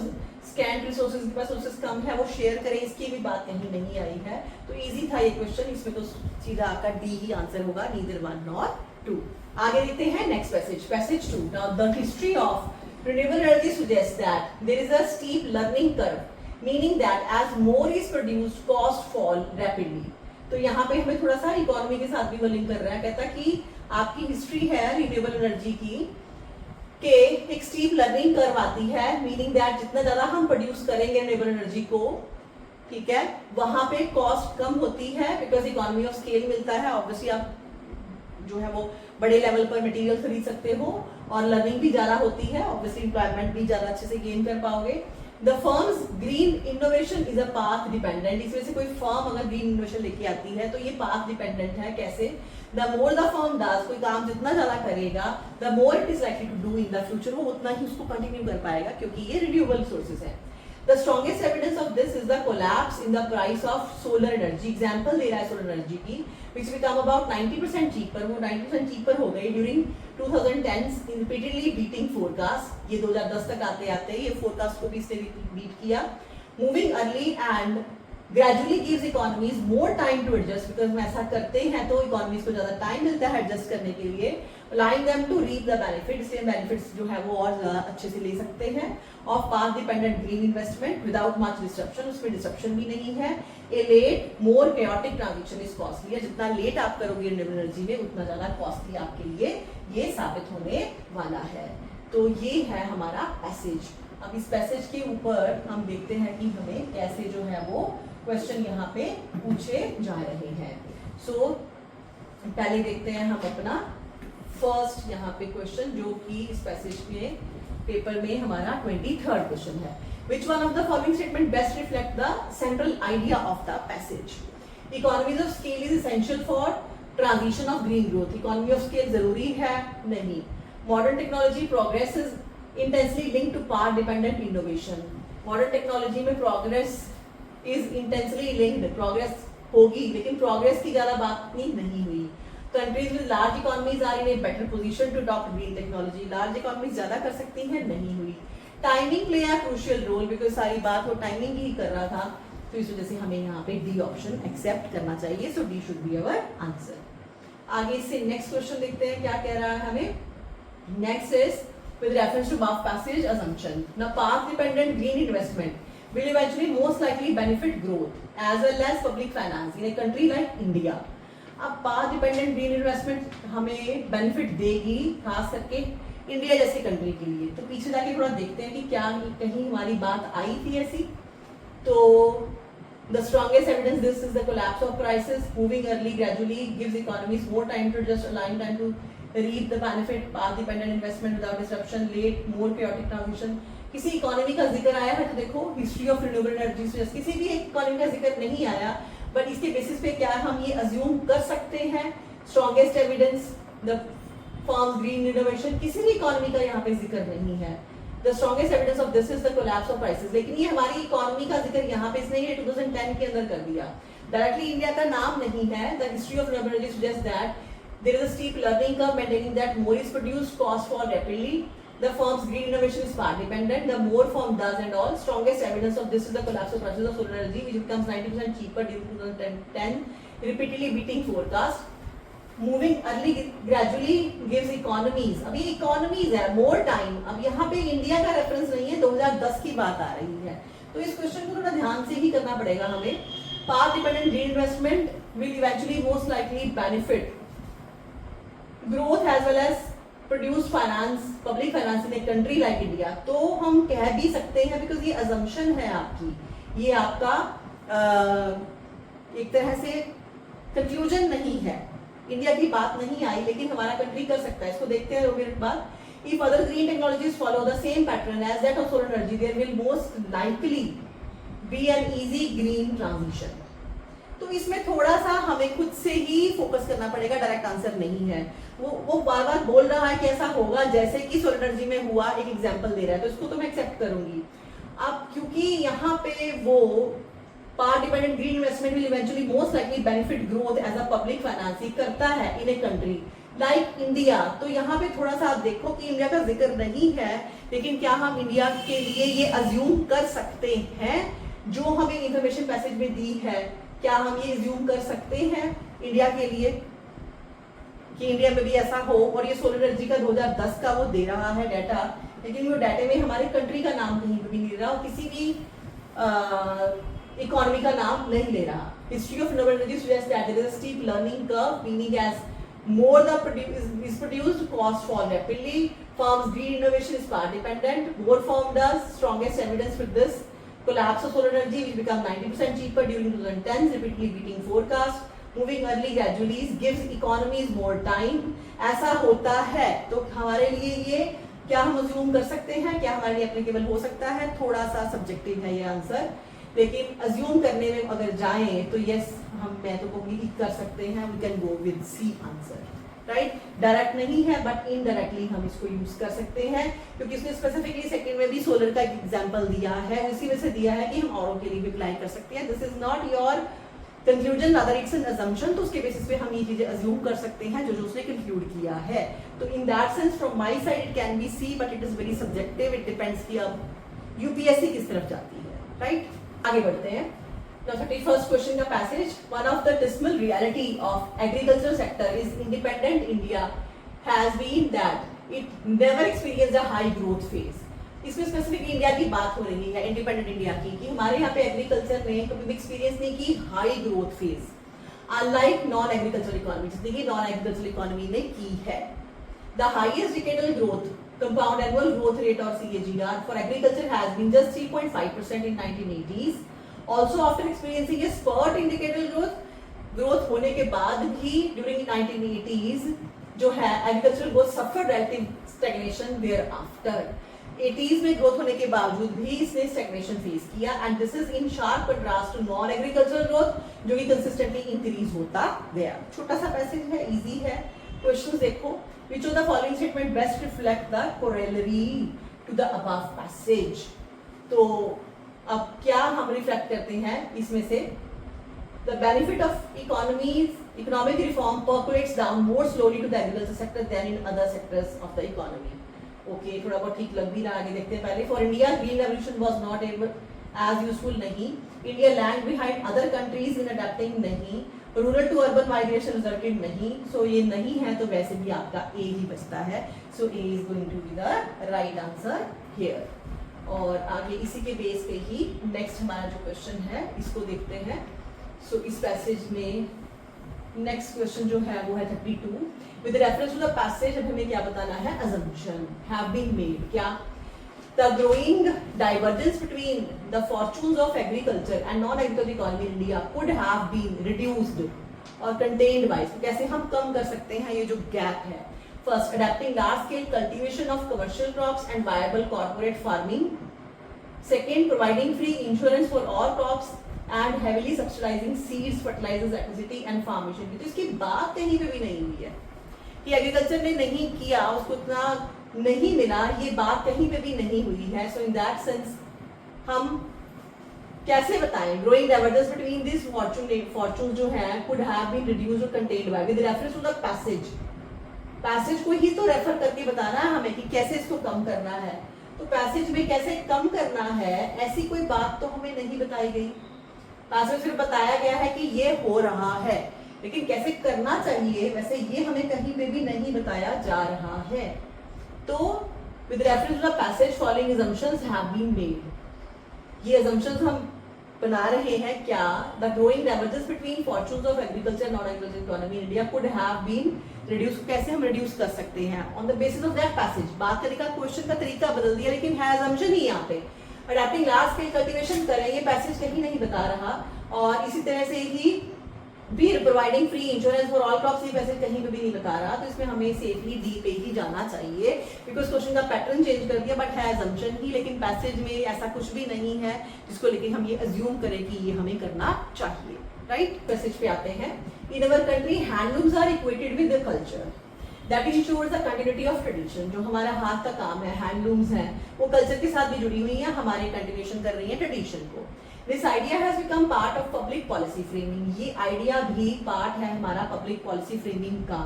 A: scant resources, के पास रिसोर्सेज कम है वो शेयर करें. इसकी भी बात कहीं नहीं आई है. तो इजी था ये क्वेश्चन. इसमें तो सीधा आपका डी ही आंसर होगा, नीदर वन नॉर टू. आगे देखते हैं next passage. Passage 2. Now the history of renewable energy suggests that there is a steep learning curve, meaning that as more is produced, cost fall rapidly. तो यहाँ पे हमें थोड़ा सा इकोनॉमी के साथ भी वो लिंक कर रहा है. कहता कि आपकी हिस्ट्री है रिन्यूएबल एनर्जी की, कि एक स्टीप लर्निंग कर्व आती है, मीनिंग दैट जितना ज्यादा हम प्रोड्यूस करेंगे रिन्यूएबल एनर्जी को, ठीक है, वहां पे कॉस्ट कम होती है बिकॉज इकोनॉमी ऑफ स्केल मिलता है। ऑब्वियसली आप जो है वो बड़े लेवल पर मटेरियल खरीद सकते हो और लर्निंग भी ज्यादा होती है, ऑब्वियसली एम्प्लॉयमेंट भी ज्यादा अच्छे से गेन कर पाओगे। The firms green innovation is a path dependent, इसमें से कोई फर्म अगर ग्रीन इनोवेशन लेके आती है तो ये पाथ डिपेंडेंट है। कैसे? The more the firm does, कोई काम जितना ज्यादा करेगा, the more it is likely to do in the future, वो उतना ही उसको कंटिन्यू कर पाएगा क्योंकि ये रिन्यूएबल सोर्सेज है। The strongest evidence of this is the collapse in the price of solar energy. Example दे रहा है solar energy की, which become about 90% cheaper. वो 90% cheaper हो गई during 2010s, repeatedly beating forecast. ये 2010 तक आते आते ये forecast को भी इसने beat किया. Moving early and gradually gives economies more time to adjust, because हम ऐसा करते हैं तो economies को ज़्यादा time मिलता है adjust करने के लिए, allowing them to reap the benefit, इसलिए benefits जो है वो और ज़्यादा अच्छे से ले सकते हैं। Of path dependent green investment without much disruption, उसमें disruption भी नहीं है। A late more chaotic transition is costly, है जितना लेट आप करोगे रिन्यूएबल एनर्जी में उतना ज़्यादा कॉस्टली आपके लिए ये साबित होने वाला है। तो ये है हमारा पैसेज। अब इस पैसेज के ऊपर हम देखते हैं कि हमें कैसे जो है वो क्वेश्चन यहाँ पे पूछे जा रहे हैं। सो पहले देखते हैं हम अपना फर्स्ट यहाँ पे क्वेश्चन, जो कि इस पैसेज में पेपर में हमारा 23rd क्वेश्चन है। Which one of the following statement best reflect the central idea of the passage? Economies of scale is essential for transition of green growth. Economy of scale जरूरी है? नहीं। Modern technology progress is intensely linked to path dependent innovation. Modern technology में progress is intensely linked, progress होगी लेकिन progress की ज्यादा बात नहीं हुई। Countries with large economies are in a better position to adopt green technology. Large economies ज्यादा कर सकती हैं, नहीं हुई। Timing play a crucial role, because सारी बात वो टाइमिंग ही कर रहा था, तो इस वजह से हमें यहाँ पे डी ऑप्शन एक्सेप्ट करना चाहिए। So D should be our answer. आगे इससे नेक्स्ट क्वेश्चन देखते हैं क्या कह रहा है हमें। Next is with reference to above passage assumption. Now path dependent green investment will eventually most likely benefit growth as well as public finance in a country like India. अब path dependent green investment हमें benefit देगी खास करके इंडिया जैसी कंट्री के लिए। तो पीछे जाके थोड़ा देखते हैं कि क्या कहीं हमारी बात आई थी ऐसी। तो the strongest evidence this is the collapse of prices, moving early gradually gives economies more time to just align time to reap the benefit, path dependent investment without disruption, late more chaotic transition। किसी इकोनॉमी का जिक्र आया है तो देखो हिस्ट्री ऑफ रिन्यूएबल एनर्जी से किसी भी एक इकोनॉमी का जिक्र नहीं आया, बट इसके बेसिस पे क्या हम ये अज्यूम कर सकते हैं strongest evidence the firms green innovation, किसी भी इकोनॉमी का यहाँ पे जिक्र नहीं है। The strongest evidence of this is the collapse of prices, लेकिन ये हमारी इकोनॉमी का जिक्र यहाँ पे इसने 2010 के अंदर कर दिया, डायरेक्टली इंडिया का नाम नहीं है। The history of renewable energy suggest that there is a steep learning curve maintaining that more is produced, cost fall rapidly. The firm's green innovation is path dependent. The more firm does and all. Strongest evidence of this is the collapse of prices of solar energy, which becomes 90% cheaper during 2010, repeatedly beating forecast. Moving early gradually gives economies. अब ये economies है, more time. अब यहाँ पे इंडिया का रेफरेंस नहीं है, 2010 की बात आ रही है, तो इस क्वेश्चन को थोड़ा ध्यान से ही करना पड़ेगा हमें। Path dependent green investment will eventually most likely benefit growth as well as produce finance, public finance in a country like India। तो हम कह भी सकते हैं बिकॉज ये assumption है आपकी, ये आपका एक तरह से कंक्लूजन नहीं है, इंडिया की बात नहीं आई लेकिन हमारा कंट्री कर सकता है। इसको देखते हैं 2 मिनट बाद। If other green technologies follow the same pattern as that of solar energy, there will most likely be an easy green transition। तो इसमें थोड़ा सा हमें खुद से ही फोकस करना पड़ेगा, डायरेक्ट आंसर नहीं है। वो बार बार बोल रहा है कि ऐसा होगा जैसे कि सोलर एनर्जी में हुआ, एक एग्जांपल दे रहा है, तो इसको तो मैं एक्सेप्ट करूंगी। अब क्योंकि यहाँ पे वो path dependent green investment will eventually most likely benefit growth as a public finance करता है in a country like India, तो यहाँ पे थोड़ा सा आप देखो कि इंडिया का जिक्र नहीं है, लेकिन क्या हम इंडिया के लिए ये अज्यूम कर सकते हैं जो हमें इंफॉर्मेशन पैसेज में दी है, क्या हम ये अज्यूम कर सकते हैं इंडिया के लिए कि इंडिया में भी ऐसा हो। और ये सोलर एनर्जी का 2010 का वो दे रहा है डाटा, लेकिन वो डाटे में हमारे कंट्री का नाम कहीं भी नहीं दे रहा और किसी भी इकोनॉमी का नाम नहीं ले रहा। History of renewable energy suggest that there is a steep learning curve meaning as more the is produced, cost fall rapidly. Firms' green innovation is part dependent. More firm does. Strongest evidence with this: collapse of solar energy, which become 90% cheaper during 2010s, repeatedly beating forecast. Moving early gradually gives economies more time. ऐसा होता है तो हमारे लिए ये क्या हम अज्यूम कर सकते हैं, क्या हमारे लिए एप्लीकेबल हो सकता है? थोड़ा सा सब्जेक्टिव है ये आंसर, लेकिन अज्यूम करने में अगर जाएं तो यस मैं तो कहूंगी कि कर सकते हैं. We can go with C answer, right. Direct नहीं है बट इनडायरेक्टली हम इसको यूज कर सकते हैं, क्योंकि इसने स्पेसिफिकली सेकंड में भी सोलर का एग्जांपल दिया है, उसी में से दिया है कि हम औरों के लिए भी अप्लाई कर सकते हैं. This is not your conclusion, rather it's an assumption. तो उसके बेसिस पे हम ये चीजें अज्यूम कर सकते हैं जो उसने कंक्लूड किया है. तो in that sense from my side it can be C, but it is very subjective. It depends कि अब यूपीएससी किस तरफ जाती है, राइट. आगे बढ़ते हैं. Now 31st question का passage. One of the dismal reality of agriculture sector is independent India has been that it never experienced a high growth phase. इसमें स्पेसिफिक इंडिया की बात हो रही है, इंडिपेंडेंट इंडिया की, कि हमारे यहाँ पे एग्रीकल्चर ने कभी भी एक्सपीरियंस नहीं की high growth phase, unlike non agriculture economy, जितनी की नॉन एग्रीकल्चर इकोनॉमी ने की है. The highest decadal growth compound annual growth rate or CAGR for agriculture has been just 3.5% in 1980s. Also after experiencing a spurt in decadal growth होने के बाद भी during 1980s जो है agricultural growth suffered relative stagnation thereafter. 80s में ग्रोथ होने के बावजूद भी इसने स्टैग्नेशन फेस किया, and this is in sharp contrast to non agricultural growth जो कि कंसिस्टेंटली इंक्रीज होता गया. छोटा सा पैसेज है, इजी है. क्वेश्चंस देखो. Which of the following statement best reflect the corollary to the above passage? तो अब क्या हम रिफ्लेक्ट करते हैं इसमें से? The benefit of economic reform percolates down more slowly to the agriculture sector than in other sectors of the economy. Okay, थोड़ा बहुत ठीक लग भी रहा है. आगे देखते हैं. पहले for India green revolution was not able as useful नहीं. India lagged behind other countries in adapting नहीं. Rural to urban migration resulted नहीं. सो ये नहीं है तो वैसे भी आपका ए ही बचता है. So A is going to be the right answer here. और आगे इसी के बेस पे ही नेक्स्ट हमारा जो क्वेश्चन है इसको देखते हैं. सो इस पैसेज में नेक्स्ट क्वेश्चन जो है वो है 32. With reference to the passage अब हमें क्या बताना है? Assumption have been made. क्या? The growing divergence between the fortunes of agriculture and non-agricultural economy in India could have been reduced or contained by. कैसे हम कम कर सकते हैं ये जो gap है? First, adapting large-scale cultivation of commercial crops and viable corporate farming. Second, providing free insurance for all crops and heavily subsidizing seeds, fertilizers, electricity and farm machinery. तो इसकी बात कहीं पे भी नहीं हुई है कि एग्रीकल्चर ने नहीं किया, उसको इतना नहीं मिला, ये बात कहीं पे भी नहीं हुई है. सो इन दैट सेंस हम कैसे बताएं? Growing divergence between this fortune जो है कुड हैव बीन रिड्यूस्ड और contained by with reference to the passage. Passage को ही तो रेफर करके बताना है हमें कि कैसे इसको कम करना है. तो पैसेज में कैसे कम करना है ऐसी कोई बात तो हमें नहीं बताई गई. पैसेज सिर्फ बताया गया है कि ये हो रहा है, लेकिन कैसे करना चाहिए वैसे ये हमें कहीं पे भी नहीं बताया जा रहा है. तो with reference to the passage following assumptions have been made. ये assumptions हम बना रहे हैं क्या? The growing divergence between fortunes of agriculture and non-agricultural economy in India could have been reduced. कैसे हम reduce कर सकते हैं? On the basis of that passage. बात करने का क्वेश्चन का तरीका बदल दिया, लेकिन है assumption ही यहाँ पे. Adapting large scale cultivation करें, ये पैसेज कहीं नहीं बता रहा. और इसी तरह से ही भी providing free insurance for all crops, ये पैसेज कहीं पे भी नहीं बता रहा. तो इसमें हमें सेफली डी पे ही जाना चाहिए, बिकॉज क्वेश्चन का पैटर्न चेंज कर दिया बट है assumption ही. लेकिन पैसेज में ऐसा कुछ भी नहीं है जिसको लेके हम ये अज्यूम करें कि ये हमें करना चाहिए. राइट, पैसेज पे आते हैं. In our country handlooms are equated with the culture that ensures the continuity of tradition. जो हमारा हाथ का काम है, हैंडलूम्स हैं, वो कल्चर के साथ भी जुड़ी हुई है, हमारे कंटिन्यूएशन कर रही है ट्रेडिशन को. This idea has become part of public policy framing. ये आइडिया भी पार्ट है हमारा पब्लिक पॉलिसी फ्रेमिंग का.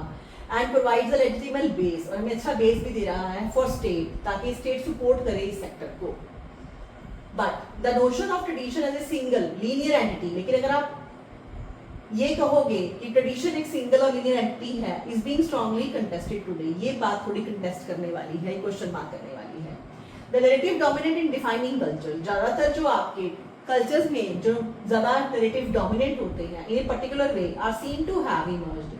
A: And provides a legitimate base, और हमें अच्छा बेस भी दे रहा है फॉर स्टेट, ताकि स्टेट सपोर्ट करे इस सेक्टर को. But the notion of tradition as a single linear entity, लेकिन अगर आप ये कहोगे कि ट्रेडिशन एक सिंगल और लीनियर एंटिटी है, is being strongly contested today. ये बात थोड़ी कंटेस्ट करने वाली है, क्वेश्चन मार्क करने वाली है. The narrative dominant in defining culture. ज्यादातर जो आपके कल्चर्स में जो ज्यादा नैरेटिव डोमिनेट होते हैं in particular way are seen to have emerged.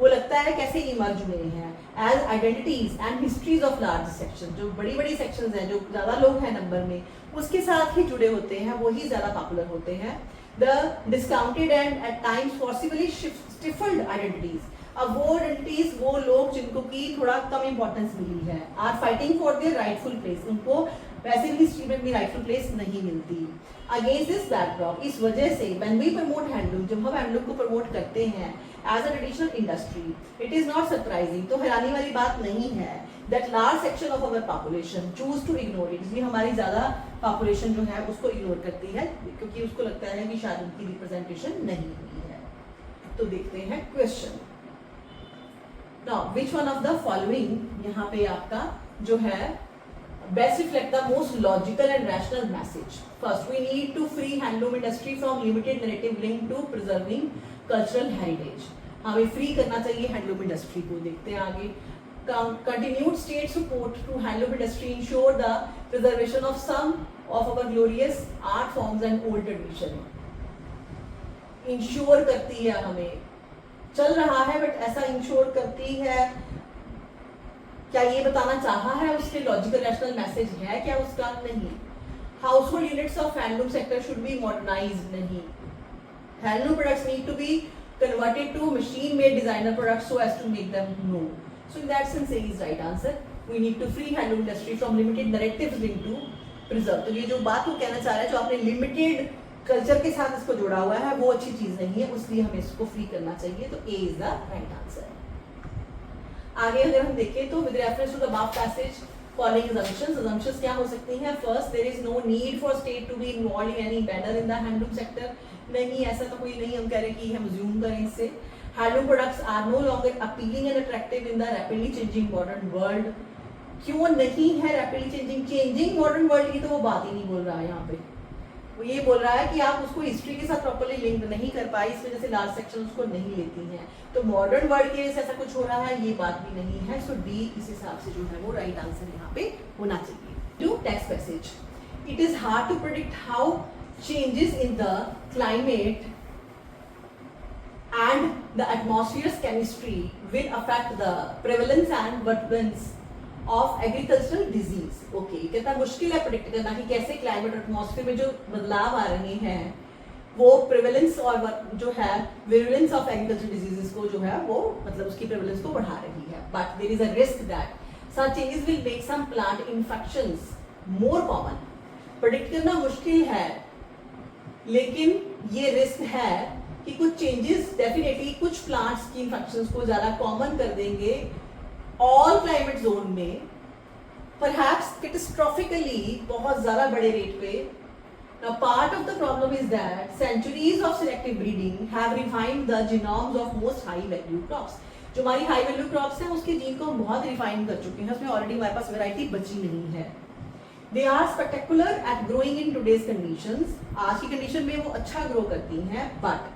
A: वो लगता है कैसे इमर्ज हुए हैं as identities and histories of large section. जो बड़ी बड़ी सेक्शंस हैं, जो ज़्यादा लोग हैं नंबर में, उसके साथ ही जुड़े होते हैं, वही ज़्यादा पॉपुलर होते हैं। The discounted and at times possibly stifled identities, अब वो आइडेंटिटीज, वो लोग जिनको की थोड़ा कम इंपॉर्टेंस मिली है, are fighting for their rightful place, उनको वैसे भी हिस्ट्री में भी राइटफुल प्लेस नहीं मिलती। अगेंस्ट दिस बैकड्रॉप, इस वजह से व्हेन वी प्रमोट हैंडलूम, जब हम हैंडलूम को प्रमोट करते हैं as a traditional industry, it is not surprising, तो हैरानी वाली बात नहीं है that large section of our population choose to ignore it, इसलिए हमारी ज्यादा पॉपुलेशन जो है उसको इग्नोर करती है, क्योंकि उसको लगता है कि शायद उनकी रिप्रेजेंटेशन नहीं हुई है। तो देखते हैं question. Now which one of the following, यहाँ पे आपका जो है best reflect the most logical and rational message. First, we need to free handloom industry from limited narrative linked to preserving cultural heritage. हमें फ्री करना चाहिए हैंडलूम इंडस्ट्री को। देखते हैं आगे। Continued state support to handloom industry ensure the preservation of some of our glorious art forms and old tradition. Ensure करती है, हमें चल रहा है बट ऐसा इंश्योर करती है, क्या ये बताना चाहा है, उसके लॉजिकल रैशनल मैसेज है क्या उसका? नहीं। Household units of handloom sector should be modernised, नहीं। Handloom products need to be converted to machine made designer products so as to make them no. So in that sense is right answer. We need to free handloom industry from limited narratives linked to preserve. तो ये जो बात वो कहना चाह रहा है, जो आपने लिमिटेड कल्चर के साथ इसको जोड़ा हुआ है, वो अच्छी चीज नहीं है, इसलिए हमें इसको फ्री करना चाहिए। तो A is the right answer. आगे अगर हम देखें तो with reference to the above passage following assumptions क्या हो सकती हैं? First, there is no need for state to be involve in any manner in the handloom sector. नहीं, ऐसा तो कोई नहीं हम कह रहे कि हम अज्यूम करें इससे। Handloom products are no longer appealing and attractive in the rapidly changing modern world. क्यों नहीं है रैपिडली चेंजिंग मॉडर्न वर्ल्ड की? तो वो बात ही नहीं बोल रहा है यहाँ पे। वो ये बोल रहा है कि आप उसको हिस्ट्री के साथ प्रॉपर्ली लिंक नहीं कर पाए, इस वजह से लार्ज सेक्शन उसको नहीं लेती हैं। तो मॉडर्न वर्ल्ड के ऐसा कुछ हो रहा है, ये बात भी नहीं है। सो डी इस हिसाब से जो है वो राइट आंसर यहाँ पे होना चाहिए। Two text passage, it is hard to predict how changes in the climate and the atmosphere's chemistry will affect the prevalence and virulence of agricultural disease. Okay, कितना मुश्किल है प्रेडिक्ट करना कि कैसे क्लाइमेट एटमॉस्फेयर में जो बदलाव आ रहे हैं वो प्रेवलेंस और जो है विरुलेंस ऑफ एग्रीकल्चर डिजीजेस को जो है वो मतलब उसकी प्रेवलेंस को बढ़ा रही है। But there is a risk that such changes will make some plant infections more common. Predict करना मुश्किल है, लेकिन ये रिस्क है कि कुछ चेंजेस डेफिनेटली कुछ प्लांट्स की इन्फेक्शंस को ज्यादा कॉमन कर देंगे ऑल क्लाइमेट जोन में, परहैप्स कैटास्ट्रोफिकली बहुत ज्यादा बड़े रेट पे। Now part of the problem is that centuries of selective breeding have refined the genomes of most high value crops. जो हमारी हाई वैल्यू क्रॉप्स हैं उसके जीन को हम बहुत रिफाइन कर चुके हैं, उसमें ऑलरेडी हमारे पास वैरायटी बची नहीं है। They are spectacular at growing in today's conditions. आज की कंडीशन में वो अच्छा ग्रो करती हैं, but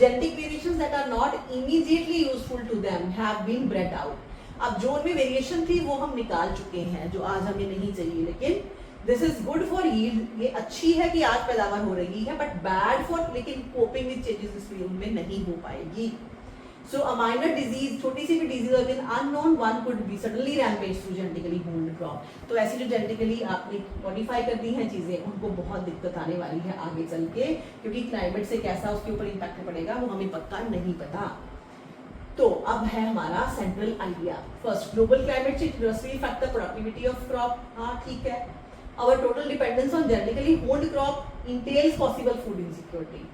A: genetic variations that are not immediately useful to them have been bred out. अब जो उनमें वेरिएशन थी वो हम निकाल चुके हैं, जो आज हमें नहीं चाहिए। लेकिन this is good for yield, ये अच्छी है कि आज पैदावार हो रही है, बट बैड फॉर लेकिन कोपिंग विद चेंजेस इस फील्ड में नहीं हो पाएगी। So a minor disease, छोटी सी भी डिजीज और an unknown one could be suddenly rampage through genetically honed crop. तो ऐसी जो जेनेटिकली आपने मॉडिफाई कर दी हैं चीजें, उनको बहुत दिक्कत आने वाली है आगे चल के, क्योंकि क्लाइमेट से कैसा उसके ऊपर इम्पैक्ट पड़ेगा वो हमें पक्का नहीं पता। तो अब है हमारा central idea. First, global climate change adversely affect the productivity of crop. हाँ ठीक है। Our total dependence on genetically honed crop entails possible food insecurity.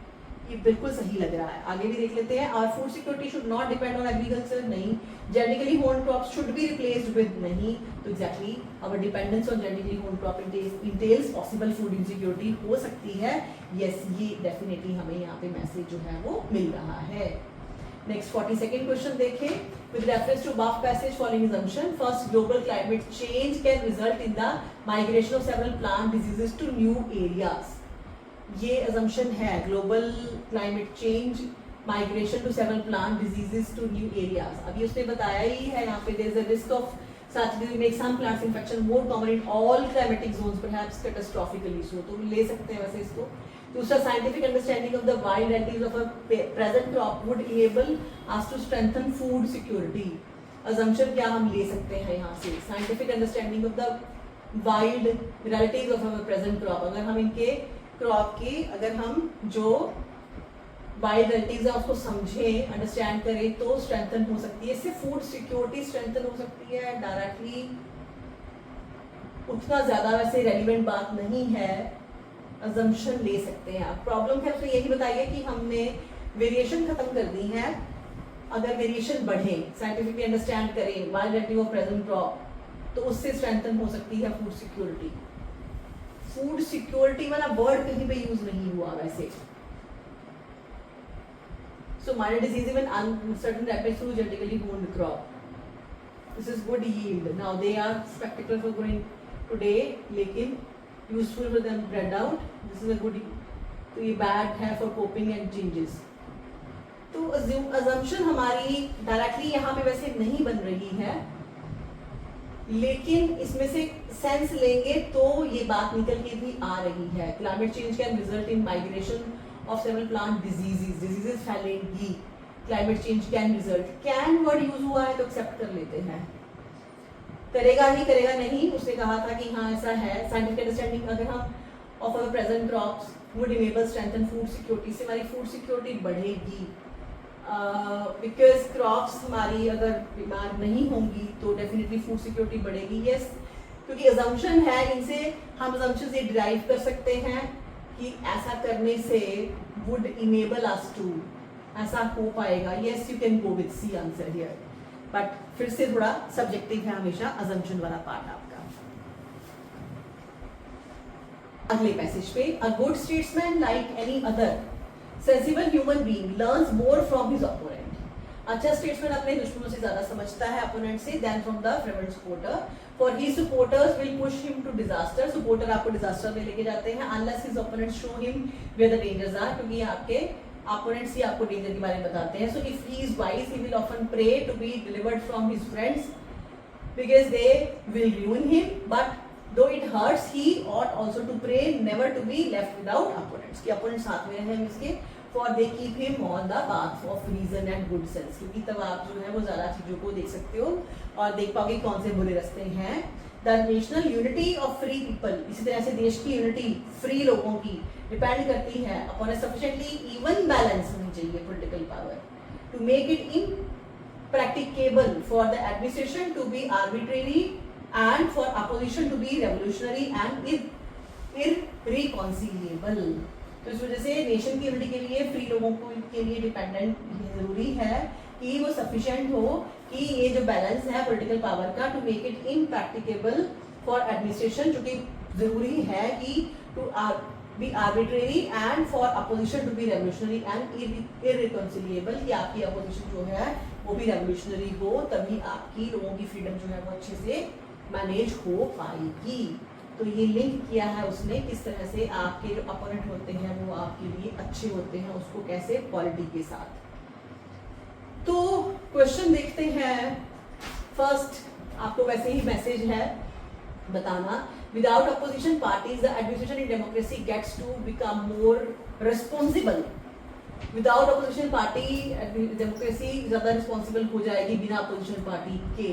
A: ये बिल्कुल सही लग रहा है। आगे भी देख लेते हैं। Our food security should not depend on agriculture. नहीं। Genetically honed crops should be replaced with. नहीं। तो exactly our dependence on genetically honed crop entails possible food insecurity हो सकती है। Yes, ये definitely हमें यहाँ पे मैसेज जो है वो मिल रहा है। Next 42nd क्वेश्चन देखें। With reference to above passage, following assumption. First, global climate change can result in the migration of several plant diseases to new areas. ये assumption है, global climate change, migration to several plant diseases to new areas. अभी उसने बताया ही है यहाँ पे there is a risk of साथ ही make some plants infection more common in all climatic zones perhaps catastrophically so, तो ले सकते हैं वैसे इसको। दूसरा, scientific understanding of the wild relatives of a present crop would enable us to strengthen food security. Assumption क्या हम ले सकते हैं यहाँ से, scientific understanding of the wild relatives of our present crop, अगर हम इनके क्रॉप की अगर हम जो वाइल्ड रिलेटिव्स है उसको समझें, अंडरस्टैंड करें तो स्ट्रेंथन हो सकती है। इससे फूड सिक्योरिटी स्ट्रेंथन हो सकती है। डायरेक्टली उतना ज्यादा वैसे रेलिवेंट बात नहीं है, अजम्पशन ले सकते हैं आप। प्रॉब्लम है उसमें यही बताइए कि हमने वेरिएशन खत्म कर दी है। अगर वेरिएशन बढ़े, साइंटिफिकली अंडरस्टैंड करें wild relative of present crop, तो उससे स्ट्रेंथन हो सकती है फूड सिक्योरिटी। फूड सिक्योरिटी वाला वर्ड कहीं पे यूज नहीं हुआ वैसे। So minor disease even uncertain rapid through genetically honed crop. This is good yield. Now they are spectacular for growing today, लेकिन useful for them bred out. This is a good. तो ये bad है for coping and changes. तो assumption हमारी डायरेक्टली यहाँ पे वैसे नहीं बन रही है, लेकिन इसमें से सेंस लेंगे तो ये बात निकल के भी आ रही है। Climate change can result in migration of several plant diseases फैलेंगी। climate change can result, can word use हुआ है तो एक्सेप्ट कर लेते हैं। करेगा ही करेगा नहीं, उसने कहा था कि हाँ ऐसा है। साइंटिफिक अंडरस्टैंडिंग अगर हम of our present crops would enable strengthen food security, से हमारी फूड सिक्योरिटी बढ़ेगी। बिकॉज क्रॉप्स हमारी अगर बीमार नहीं होंगी तो डेफिनेटली फूड सिक्योरिटी बढ़ेगी। यस, क्योंकि अजम्पशन है, इनसे हम अजम्पशन से डिराइव कर सकते हैं कि ऐसा करने से would enable us to, ऐसा हो पाएगा। yes you can go with C answer here, but फिर से थोड़ा सब्जेक्टिव है हमेशा assumption वाला पार्ट आपका। अगले पैसेज पे, a good statesman like any other sensible human being learns more from his opponent। अच्छा स्टेट्समैन अपने दुश्मनों से ज्यादा समझता है अपोनेंट से than from the favourite supporter. For his supporters will push him to disaster, supporter आपको डिजास्टर में लेके जाते हैं unless his opponents show him where the dangers are, क्योंकि आपके अपोनेंट्स ही आपको डेंजर के बारे में बताते हैं। So if he is wise he will often pray to be delivered from his friends because they will ruin him, but though it hurts he ought also to pray never to be left without opponents, कि opponents साथ में रहें इसके, for they keep him on the path of reason and good sense, क्योंकि तब आप जो है वो ज़्यादा चीज़ों को देख सकते हो और देख पाओगे कौन से बुरे रास्ते हैं। The national unity of free people, इसी तरह से देश की यूनिटी फ्री लोगों की डिपेंड करती है upon a sufficiently even balance होनी चाहिए political power to make it impracticable for the administration to be arbitrary and for opposition to be revolutionary and irreconcilable। तो इस वजह से नेशन की यूनिटी के लिए फ्री लोगों को के लिए डिपेंडेंट जरूरी है कि वो सफिशिएंट हो कि ये जो बैलेंस है पॉलिटिकल पावर का to make it impracticable for administration, जो कि जरूरी है कि to be arbitrary and for opposition to be revolutionary and irreconcilable, कि आपकी अपोजिशन जो है वो भी रेवोल्यूशनरी हो, तभी आपकी लोगों की फ्रीडम जो है वो अच्छे से मैनेज हो पाएगी। तो ये लिंक किया है उसने किस तरह से आपके जो अपोनेंट होते हैं वो आपके लिए अच्छे होते हैं, उसको कैसे पॉलिटी के साथ। तो क्वेश्चन देखते हैं। फर्स्ट आपको वैसे ही मैसेज है बताना, without opposition parties the administration in democracy gets to become more responsible. Without opposition party democracy ज्यादा रिस्पॉन्सिबल हो जाएगी बिना अपोजिशन पार्टी के,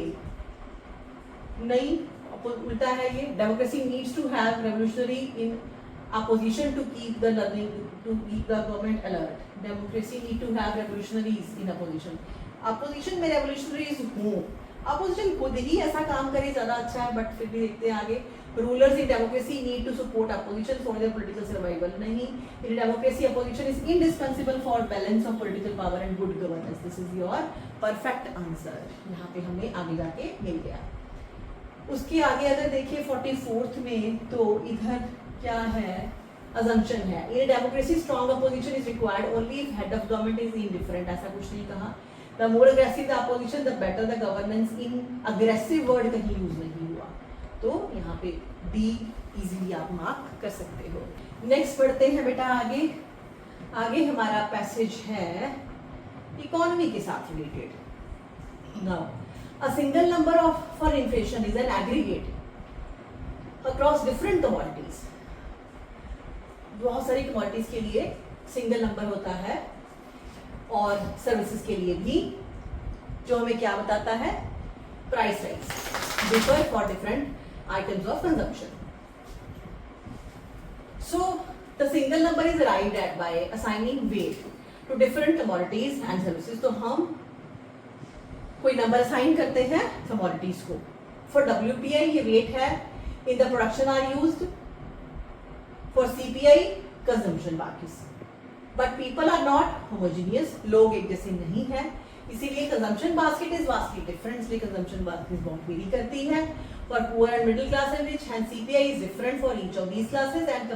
A: नहीं उल्टा है ये। Democracy needs to have revolutionary in opposition to keep the learning to keep the government alert. Democracy need to have revolutionaries in opposition, opposition में रेवोल्यूशनरीज हो, अपोजिशन खुद ही ऐसा काम करे ज्यादा अच्छा है, बट फिर भी देखते हैं आगे। Rulers in democracy need to support opposition for their political survival, नहीं, in democracy opposition is indispensable for balance of political power and good governance. This is your perfect answer, यहाँ पे हमें आगे जाके मिल गया। उसके आगे अगर देखिए 44th में, तो इधर क्या है, assumption है, in democracy strong opposition is required only if head of government is indifferent, ऐसा कुछ नहीं कहा। The more aggressive the opposition the better the governance, in aggressive word कहीं यूज नहीं हुआ, तो यहाँ पे डी इजीली आप मार्क कर सकते हो। नेक्स्ट पढ़ते हैं बेटा आगे। आगे हमारा पैसेज है इकोनॉमी के साथ related. Now A single number of for inflation is an aggregate across different commodities. बहुत सारी commodities के लिए single number होता है और services के लिए भी, जो हमें क्या बताता है, price rise differ for different items of consumption. So the single number is arrived at by assigning weight to different commodities and services. तो हम कोई नंबर असाइन करते हैं कमोडिटीज को. फॉर WPI ये वेट है, in the production are used, for CPI consumption बाकी. But people are not homogeneous, लोग एक जैसे नहीं है, इसीलिए consumption basket is vastly different, इसलिए कंजम्पशन बास्केट बहुत वेरी करती है. For poor and middle class and rich and CPI is different for each of these classes and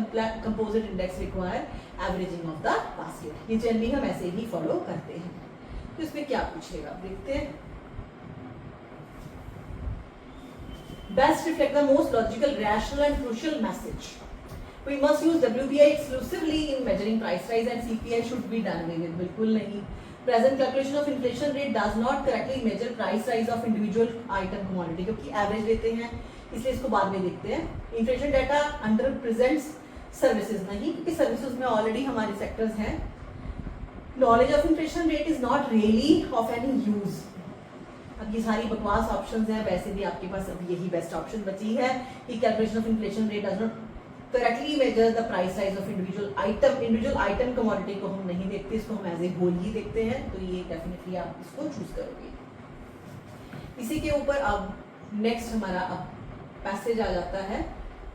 A: composite index require averaging of the basket. ये जनरली हम ऐसे ही फॉलो करते हैं. तो इसमें क्या पूछेगा देखते हैं. Best reflect the most logical, rational and crucial message. We must use WPI exclusively in measuring price rise and CPI should be done away with. बिल्कुल नहीं. Present calculation of inflation rate does not correctly measure price rise of individual item commodity, क्योंकि average लेते हैं, इसलिए इसको बाद में देखते हैं. Inflation data under presents services नहीं, क्योंकि services में already हमारे sectors हैं. Knowledge of inflation rate is not really of any use. अब ये सारी बकवास ऑप्शंस हैं, वैसे भी आपके पास अभी यही बेस्ट ऑप्शन बची है कि calculation of inflation rate does not correctly measure the price rise of individual item commodity को हम नहीं देखते, इसको हम एज ए होल ही देखते हैं. तो ये डेफिनेटली आप इसको चूज करोगे. इसी के ऊपर अब नेक्स्ट हमारा अब पैसेज आ जाता है.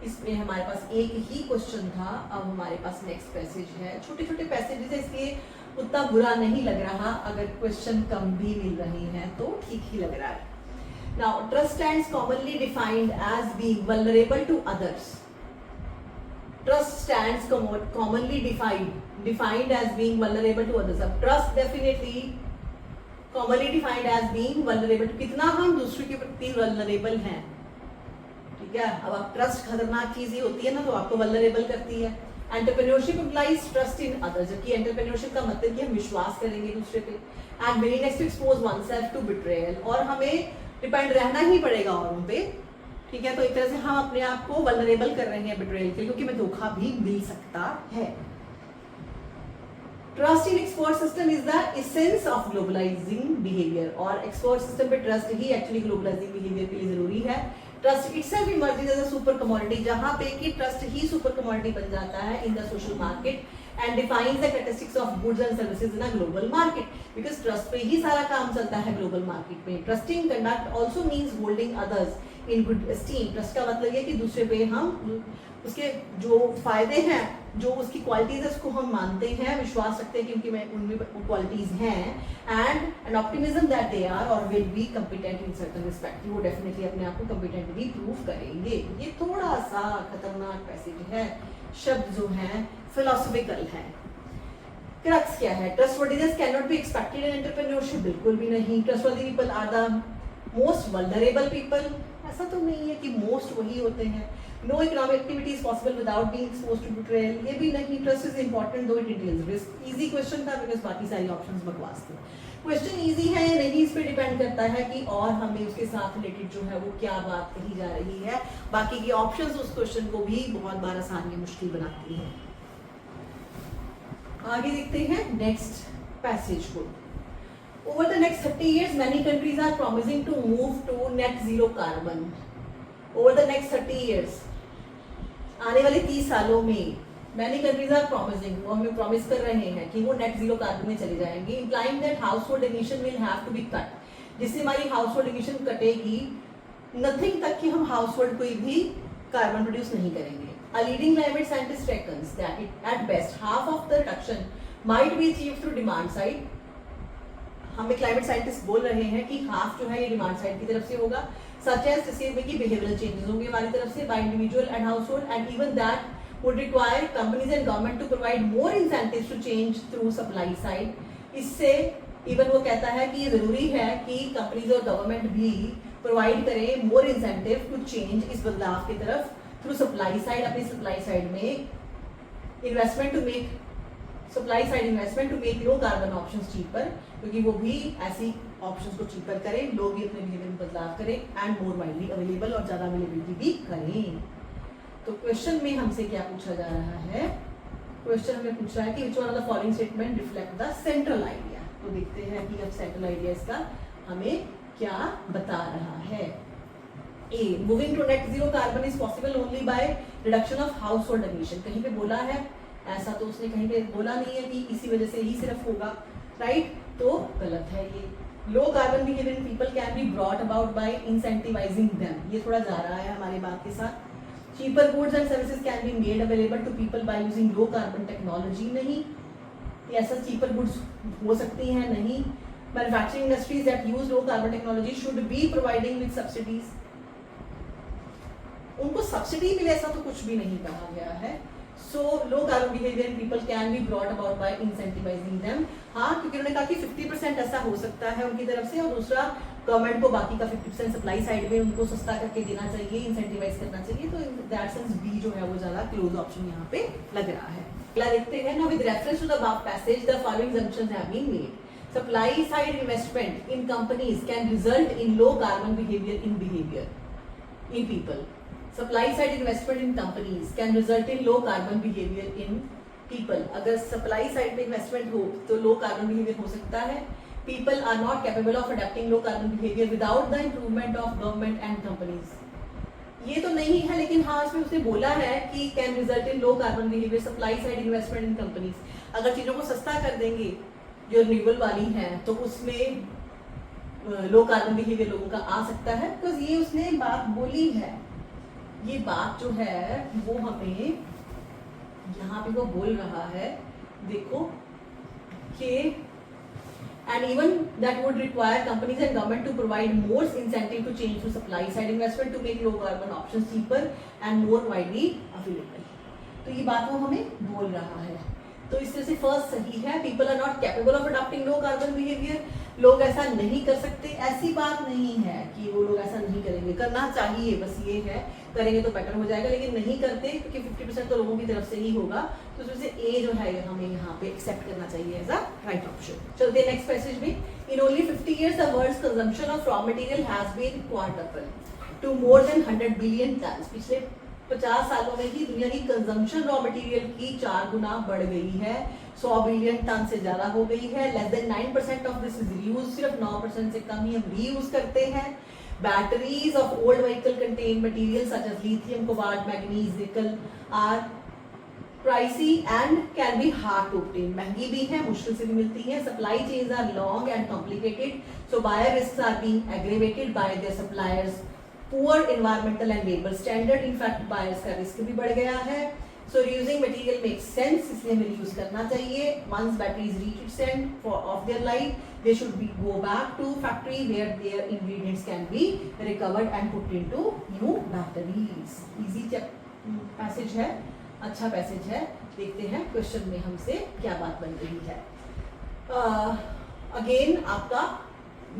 A: इसमें हमारे पास एक ही क्वेश्चन था, अब हमारे पास नेक्स्ट पैसेज है. छोटे छोटे पैसेजेस है, इसलिए उतना बुरा नहीं लग रहा. अगर क्वेश्चन कम भी मिल रही हैं तो ठीक ही लग रहा है. Now trust stands commonly defined as being vulnerable to others. Trust stands commonly defined as being vulnerable to others. अब trust definitely commonly defined as being vulnerable, कितना हम दूसरे के प्रति वल्नरेबल हैं. ठीक है, अब आप ट्रस्ट खतरनाक चीज ही होती है ना, तो आपको वल्नरेबल करती है. Entrepreneurship implies trust in others, जबकि एंटरप्रेन्योरशिप का मतलब कि हम विश्वास करेंगे दूसरे पे. And willingness to expose oneself to betrayal, और हमें डिपेंड रहना ही पड़ेगा औरों पे. ठीक है, तो एक तरह से हम अपने आप को वल्नरेबल कर रहे हैं बिट्रेयल के, क्योंकि हमें धोखा भी मिल सकता है. Trust in export system is the essence of globalising behaviour, और एक्सपोर्ट सिस्टम पे ट्रस्ट ही एक्चुअली ग्लोबलाइजिंग बिहेवियर के लिए जरूरी है. Trust itself emerges as a super commodity, जहां पे कि ट्रस्ट ही सुपर कमोडिटी बन जाता है in the social market and defines the characteristics of goods and services in a global market, because trust पे ही सारा काम चलता है ग्लोबल मार्केट में. Trusting conduct also means holding others in good esteem. Trust का मतलब है कि दूसरे पे हम उसके जो फायदे हैं, जो उसकी क्वालिटीज है, उसको हम मानते हैं, विश्वास रखते हैं क्योंकि उनमें क्वालिटीज हैं. And an optimism that they are और will be competent in certain respect, वो डेफिनेटली अपने आप को कॉम्पिटेंटली प्रूव करेंगे. ये थोड़ा सा खतरनाक पैसेज है, शब्द जो हैं फिलोसॉफिकल हैं. क्रक्स क्या है? Trustworthiness can not be expected in entrepreneurship, बिल्कुल भी नहीं. Trustworthy people are the most vulnerable people, ऐसा तो नहीं है कि मोस्ट वही होते हैं. No economic activity is possible without being exposed to betrayal, ये भी नहीं. Trust is important though it entails risk. Easy question था बिकॉज बाकी सारी ऑप्शंस बकवास थे. क्वेश्चन इजी है या नहीं, इस पे डिपेंड करता है कि और हमें उसके साथ रिलेटेड जो है वो क्या बात कही जा रही है. बाकी की ऑप्शंस उस क्वेश्चन को भी बहुत बार आसान या मुश्किल बनाती है. आगे देखते हैं नेक्स्ट पैसेज को. Over the next 30 years, many countries are promising to move to net zero carbon. Over the next 30 years, आने वाले 30 सालों में many countries are promising, वो हमें प्रॉमिस कर रहे हैं कि वो नेट जीरो कार्बन में चले जाएंगे. implying that household emission will have to be cut. जिससे हमारी household emission कटेगी, nothing तक कि हम household कोई भी कार्बन प्रोड्यूस नहीं करेंगे. A leading climate scientist reckons that at best half of the reduction might be achieved through demand side. हमें क्लाइमेट साइंटिस्ट बोल रहे हैं कि हाफ जो है ये डिमांड साइड की तरफ से होगा, सच एज जैसे कि बिहेवियरल चेंजेस होंगे हमारी तरफ से by individual and household, and even that would require companies and government to provide more incentives to change through supply side. इससे इवन वो कहता है कि ये जरूरी है कि कंपनीज और गवर्नमेंट भी प्रोवाइड करें मोर इंसेंटिव टू चेंज, इस बदलाव की तरफ थ्रू सप्लाई साइड. अपनी सप्लाई साइड में investment to make supply side investment to make low carbon options cheaper, क्योंकि वो भी ऐसी ऑप्शंस को चीपर करें, लोग भी अपने बिहेवियर में बदलाव करें एंड मोर वाइडली अवेलेबल, और ज़्यादा अवेलेबिलिटी भी करें। तो क्वेश्चन में हमसे क्या पूछा जा रहा है, क्वेश्चन हमें पूछ रहा है कि which one of the following statement reflect the central idea. तो देखते हैं कि अब सेंट्रल आइडिया इसका हमें क्या बता रहा है। Uh, moving to net zero carbon is possible only by reduction of household emission. कहीं पे बोला है, ऐसा तो उसने कहीं पे बोला नहीं है कि इसी वजह से ही सिर्फ होगा, राइट? तो गलत है ये। Low carbon behaviour in people can be brought about by incentivising them, ये थोड़ा जा रहा है हमारी बात के साथ। Cheaper goods and services can be made available to people by using low carbon technology, नहीं, ऐसा चीपर गुड्स हो सकती हैं, नहीं। Manufacturing industries that use low carbon technology should be providing with subsidies, उनको सब्सिडी मिले ऐसा तो कुछ भी नहीं कहा गया है। So low carbon behaviour in people can be brought about by incentivising them, हाँ, क्योंकि उन्होंने कहा कि 50% ऐसा हो सकता है उनकी तरफ से, और दूसरा गवर्नमेंट को बाकी का 50% सप्लाई साइड में उनको सस्ता करके देना चाहिए, इंसेंटिवाइज करना चाहिए। तो इन दैट सेंस बी जो है वो ज्यादा क्लोज ऑप्शन यहाँ पे लग रहा है। अगला देखते हैं ना, with reference to the above passage the following assumptions have been made. Supply side investment in companies can result in low carbon behavior in people. Supply side investment in companies can result in low carbon behavior in people. अगर supply side में investment हो तो low carbon behavior हो सकता है। People are not capable of adapting low carbon behavior without the improvement of government and companies. ये तो नहीं है, लेकिन हाँ इसमें उसने बोला है कि can result in low carbon behavior supply side investment in companies. अगर चीजों को सस्ता कर देंगे जो रिन्यूएबल वाली हैं तो उसमें लो कार्बन बिहेवियर लोगों का आ सकता है, बिकॉज ये उसने बात बोली है। ये बात जो है वो हमें यहाँ पे वो बोल रहा है, देखो कि and even that would require companies and government to provide more incentive to change to supply side investment to make low carbon options cheaper and more widely available. तो ये बात वो हमें बोल रहा है, तो इससे से फर्स्ट सही है। People are not capable of adopting low carbon behaviour, लोग ऐसा नहीं कर सकते, ऐसी बात नहीं है कि वो लोग ऐसा नहीं करेंगे, करना चाहिए, बस ये है, करेंगे तो बेटर हो जाएगा, लेकिन नहीं करते क्योंकि 50% तो लोगों की तरफ से ही होगा। तो उसमें से ए जो है हमें यहाँ पे एक्सेप्ट करना चाहिए एज अ राइट ऑप्शन। चलते हैं नेक्स्ट पैसेज में। In only 50 years the world's consumption of raw material has been quadruple to more than 100 billion tons. पिछले 50 सालों में ही दुनिया की कंजम्पशन रॉ मटेरियल की 4 गुना बढ़ गई है, 100 बिलियन टन से ज्यादा हो गई है। Less than 9% of this is reuse, सिर्फ 9% से कम ही हम रीयूज करते हैं। Batteries of old vehicle contain material such as lithium, cobalt, manganese, nickel are pricey and can be hard to obtain, महंगी भी है, मुश्किल से भी मिलती है। Supply chains are long and complicated, so buyer risks are being aggravated by their suppliers. Poor environmental and labour standard, in fact buyers का रिस्क भी बढ़ गया है। So reusing material makes sense, इसलिए हमें रीयूज करना चाहिए। Once batteries reach its end for of their life they should be go back to factory where their ingredients can be recovered and put into new batteries. Easy passage है, अच्छा पैसेज है। देखते हैं क्वेश्चन में हमसे क्या बात बन रही है। अगेन आपका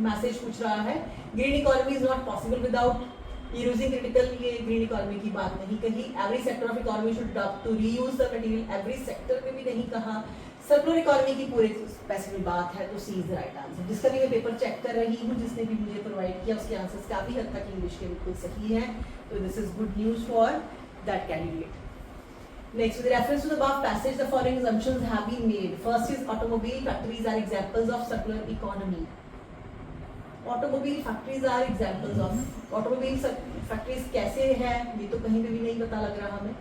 A: मैसेज पूछ रहा है, green economy is not possible without using critical, ये ग्रीन इकोनॉमी की बात नहीं कही। Every sector of economy should adopt to reuse the material, every sector में भी नहीं कहा। सर्कुलर इकोनॉमी की पूरे पैसेज में बात है, तो सी इज द राइट आंसर। जिसका भी मैं पेपर चेक कर रही हूँ, जिसने भी मुझे प्रोवाइड किया, उसके आंसर्स काफी हद तक इंग्लिश के बिल्कुल सही है, तो this is good news for that candidate. Next, with reference to the above passage, the following assumptions have been made. First is automobile factories are examples of circular economy. Automobile factories are examples of, automobile factories कैसे है ये तो कहीं पे भी नहीं पता लग रहा हमें।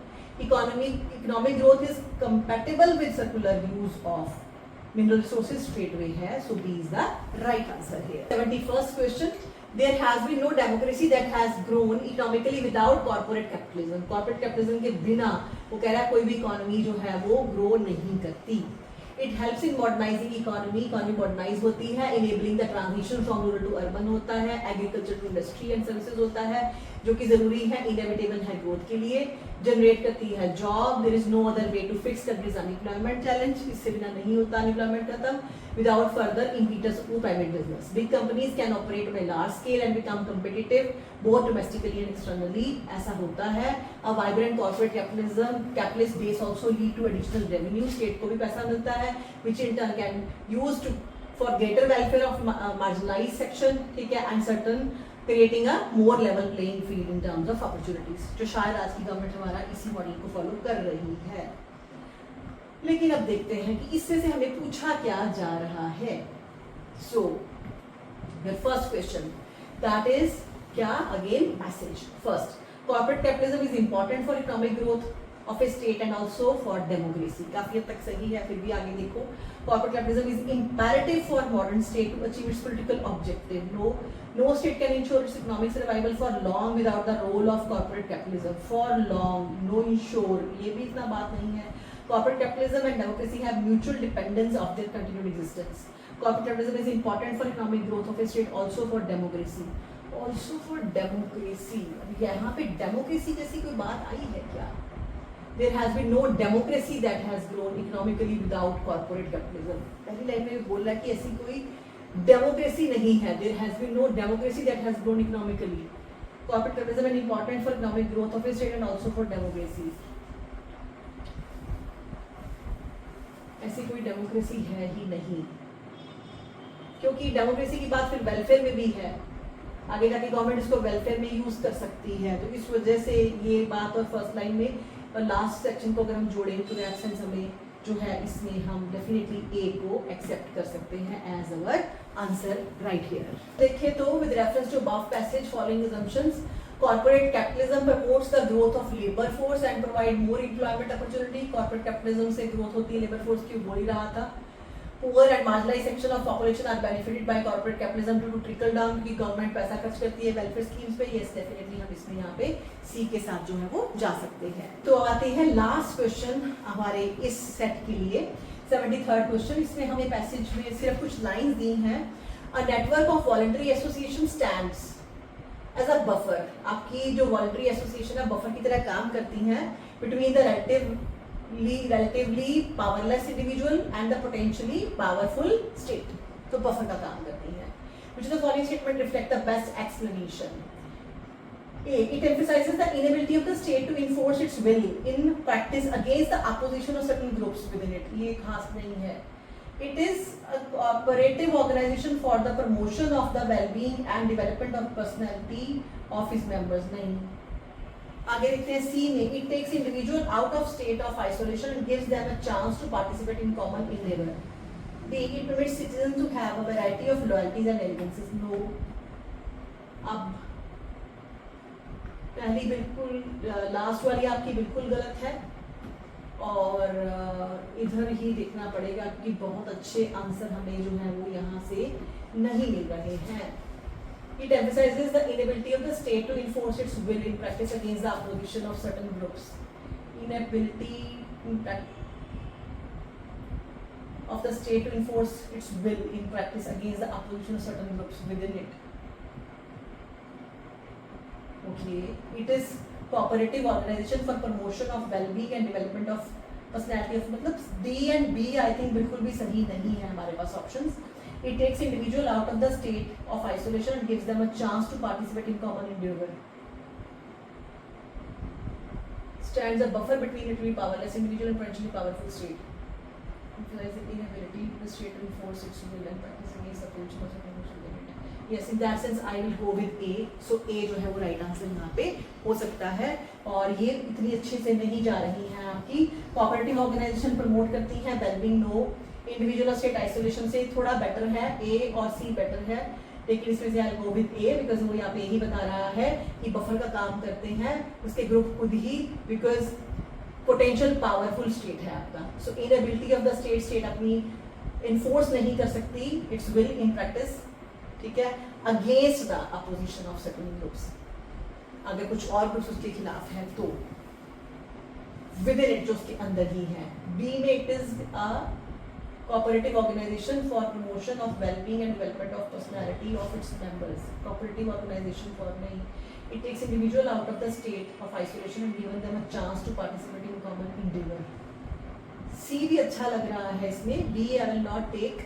A: Economic growth is compatible with circular use of mineral resources, straightway है, so B is the right answer here. 71st question. There has been no democracy that has grown economically without corporate capitalism. Corporate capitalism के बिना वो कह रहा है कोई भी इकोनॉमी जो है वो ग्रो नहीं करती। It helps in modernizing economy, economy modernise होती है, enabling the transition from rural to urban होता है, agriculture to industry and services होता है, जो कि जरूरी है, inevitable है ग्रोथ के लिए। जनरेट करती है job, there is no other way to fix countries unemployment challenge, इससे बिना नहीं होता अनएम्प्लॉयमेंट खत्म, without further impetus to private business. Big companies can operate on a large scale and become competitive both domestically and externally. ऐसा होता है. A vibrant corporate capitalist base also lead to additional revenue. State को भी पैसा मिलता है, which in turn can use to for greater welfare of marginalized section, ठीक है, and certain creating a more level playing field in terms of opportunities. जो शायद आज की गवर्नमेंट हमारा इसी मॉडल को फॉलो कर रही है. लेकिन अब देखते हैं कि इससे से हमें पूछा क्या जा रहा है. So your first question that is क्या, again message. First, corporate capitalism is important for economic growth of a state and also for democracy. काफी हद तक सही है, फिर भी आगे देखो. Corporate capitalism is imperative for modern state to achieve its political objective. No state can ensure its economic survival for long without the role of corporate capitalism. For long, no ensure, ये भी इतना बात नहीं है. Corporate capitalism and democracy have mutual dependence of their continued existence. Corporate capitalism is important for economic growth of a state, also for democracy. Also for democracy. अब यहाँ पे democracy जैसी कोई बात आई है क्या? There has been no democracy that has grown economically without corporate capitalism. पहली लाइन में बोल रहा है कि ऐसी कोई डेमोक्रेसी नहीं है. There has been no democracy that has grown economically. Corporate capitalism is important for economic growth of a state and also for democracy. ऐसी कोई डेमोक्रेसी है ही नहीं, क्योंकि डेमोक्रेसी की बात फिर वेलफेयर में भी है. आगे जाके गवर्नमेंट इसको वेलफेयर में यूज कर सकती है. तो इस वजह से ये बात, और फर्स्ट लाइन में और लास्ट सेक्शन को अगर हम जोड़ें तो दैट सेंस हमें जो है इसमें हम डेफिनेटली ए को एक्सेप्ट कर सकते हैं as our answer right here. देखिए तो with reference to above passage following assumptions, corporate capitalism promotes the growth of labor force and provide more employment opportunity. corporate capitalism से growth होती है labor force की, बोल ही रहा था. Poor and marginalized section of population are benefited by corporate capitalism due to trickle down, क्योंकि गवर्नमेंट पैसा खर्च करती है वेलफेयर स्कीम्स पे. यस डेफिनेटली हम इसमें यहाँ पे सी के साथ जो है वो जा सकते हैं. तो आते हैं लास्ट क्वेश्चन हमारे इस सेट के लिए, 73rd क्वेश्चन. इसमें हमें पैसेज में सिर्फ कुछ लाइंस दी हैं. A network of voluntary association stands as a buffer. आपकी जो वॉलंटरी एसोसिएशन है बफर की तरह काम करती हैं between the relatively powerless individual and the potentially powerful state. तो बफर का काम करती है. Which of the following statement reflect the best explanation? A. It emphasizes the inability of the state to enforce its will in practice against the opposition of certain groups within it. ये खास नहीं है. It is a cooperative organization for the promotion of the well-being and development of personality of its members. नहीं. आगे देखते हैं सी में. It takes individual out of state of isolation and gives them a chance to participate in common endeavour. D. It permits citizen to have a variety of loyalties and allegiances. No. अब पहली बिल्कुल लास्ट वाली आपकी बिल्कुल गलत है, और इधर ही देखना पड़ेगा क्योंकि बहुत अच्छे आंसर हमें जो है वो यहाँ से नहीं मिल रहे हैं. It emphasizes the inability of the state to enforce its will in practice against the opposition of certain groups. Inability of the state to enforce its will in practice against the opposition of certain groups within it. Okay. It is cooperative organization for promotion of well-being and development of personality of, मतलब D and B I think बिल्कुल भी सही नहीं है हमारे पास options. It takes individual out of the state of isolation and gives them a chance to participate in common endeavor. Stands a buffer between a powerless individual and potentially powerful state. Emphasizes the inability of the state to enforce its will and practice against the potential of certain. Yes, in that sense I will go with A. So A जो है वो right answer यहाँ पे हो सकता है. और ये इतनी अच्छे से नहीं जा रही हैं आपकी. Cooperative organization promote करती हैं well-being. No. इंडिविजुअल और स्टेट आइसोलेशन से थोड़ा बेटर है. ए और सी बेटर है, लेकिन इसमें से आई गो विद ए बिकॉज वो यहाँ पे यही बता रहा है कि बफर का काम करते हैं उसके ग्रुप खुद ही, बिकॉज पोटेंशियल पावरफुल स्टेट है आपका. सो इनएबिलिटी ऑफ द स्टेट अपनी इन्फोर्स नहीं कर सकती इट्स विल इन प्रैक्टिस, ठीक है, against the opposition of certain groups. अगर कुछ और ग्रुप्स उसके खिलाफ है तो विद इन इट जो उसके अंदर ही है. बी में it is a cooperative organization for promotion of well-being and development of personality of its members. Cooperative organization for नहीं. It takes individual out of the state of isolation and given them a chance to participate in common endeavor. C भी अच्छा लग रहा है इसमें. B, I will not take.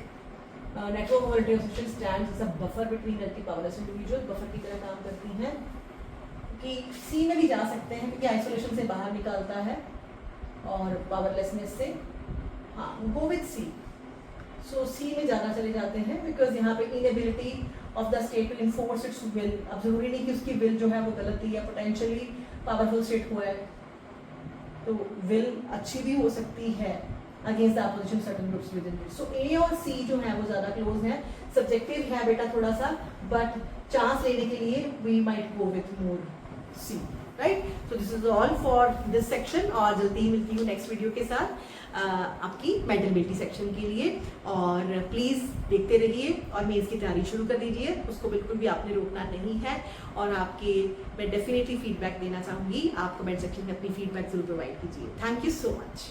A: Network mobility association stands as a buffer between multi-powerless individuals. Buffer की तरह काम करती हैं. कि C में भी जा सकते हैं क्योंकि आइसोलेशन से बाहर निकालता है और पावरलेसनेस से. हाँ, go with C. So C में ज़्यादा चले जाते हैं बिकॉज यहाँ पे inability of the state to enforce its will. अब जरूरी नहीं कि उसकी विल जो है वो गलत ही या पोटेंशियली पावरफुल स्टेट हुआ है, तो विल अच्छी भी हो सकती है against the opposition certain groups with in. So A और C जो है वो ज़्यादा क्लोज है. सब्जेक्टिव है बेटा थोड़ा सा, बट चांस लेने के लिए we might go with more C. Right. So this is all for this section और जल्दी ही मिलती हूँ नेक्स्ट वीडियो के साथ आपकी मेंटल सेक्शन के लिए. और प्लीज़ देखते रहिए और मेंस की तैयारी शुरू कर दीजिए. उसको बिल्कुल भी आपने रोकना नहीं है. और आपके मैं डेफिनेटली फीडबैक देना चाहूँगी. आप कमेंट सेक्शन में अपनी फीडबैक जरूर प्रोवाइड कीजिए. Thank you so much.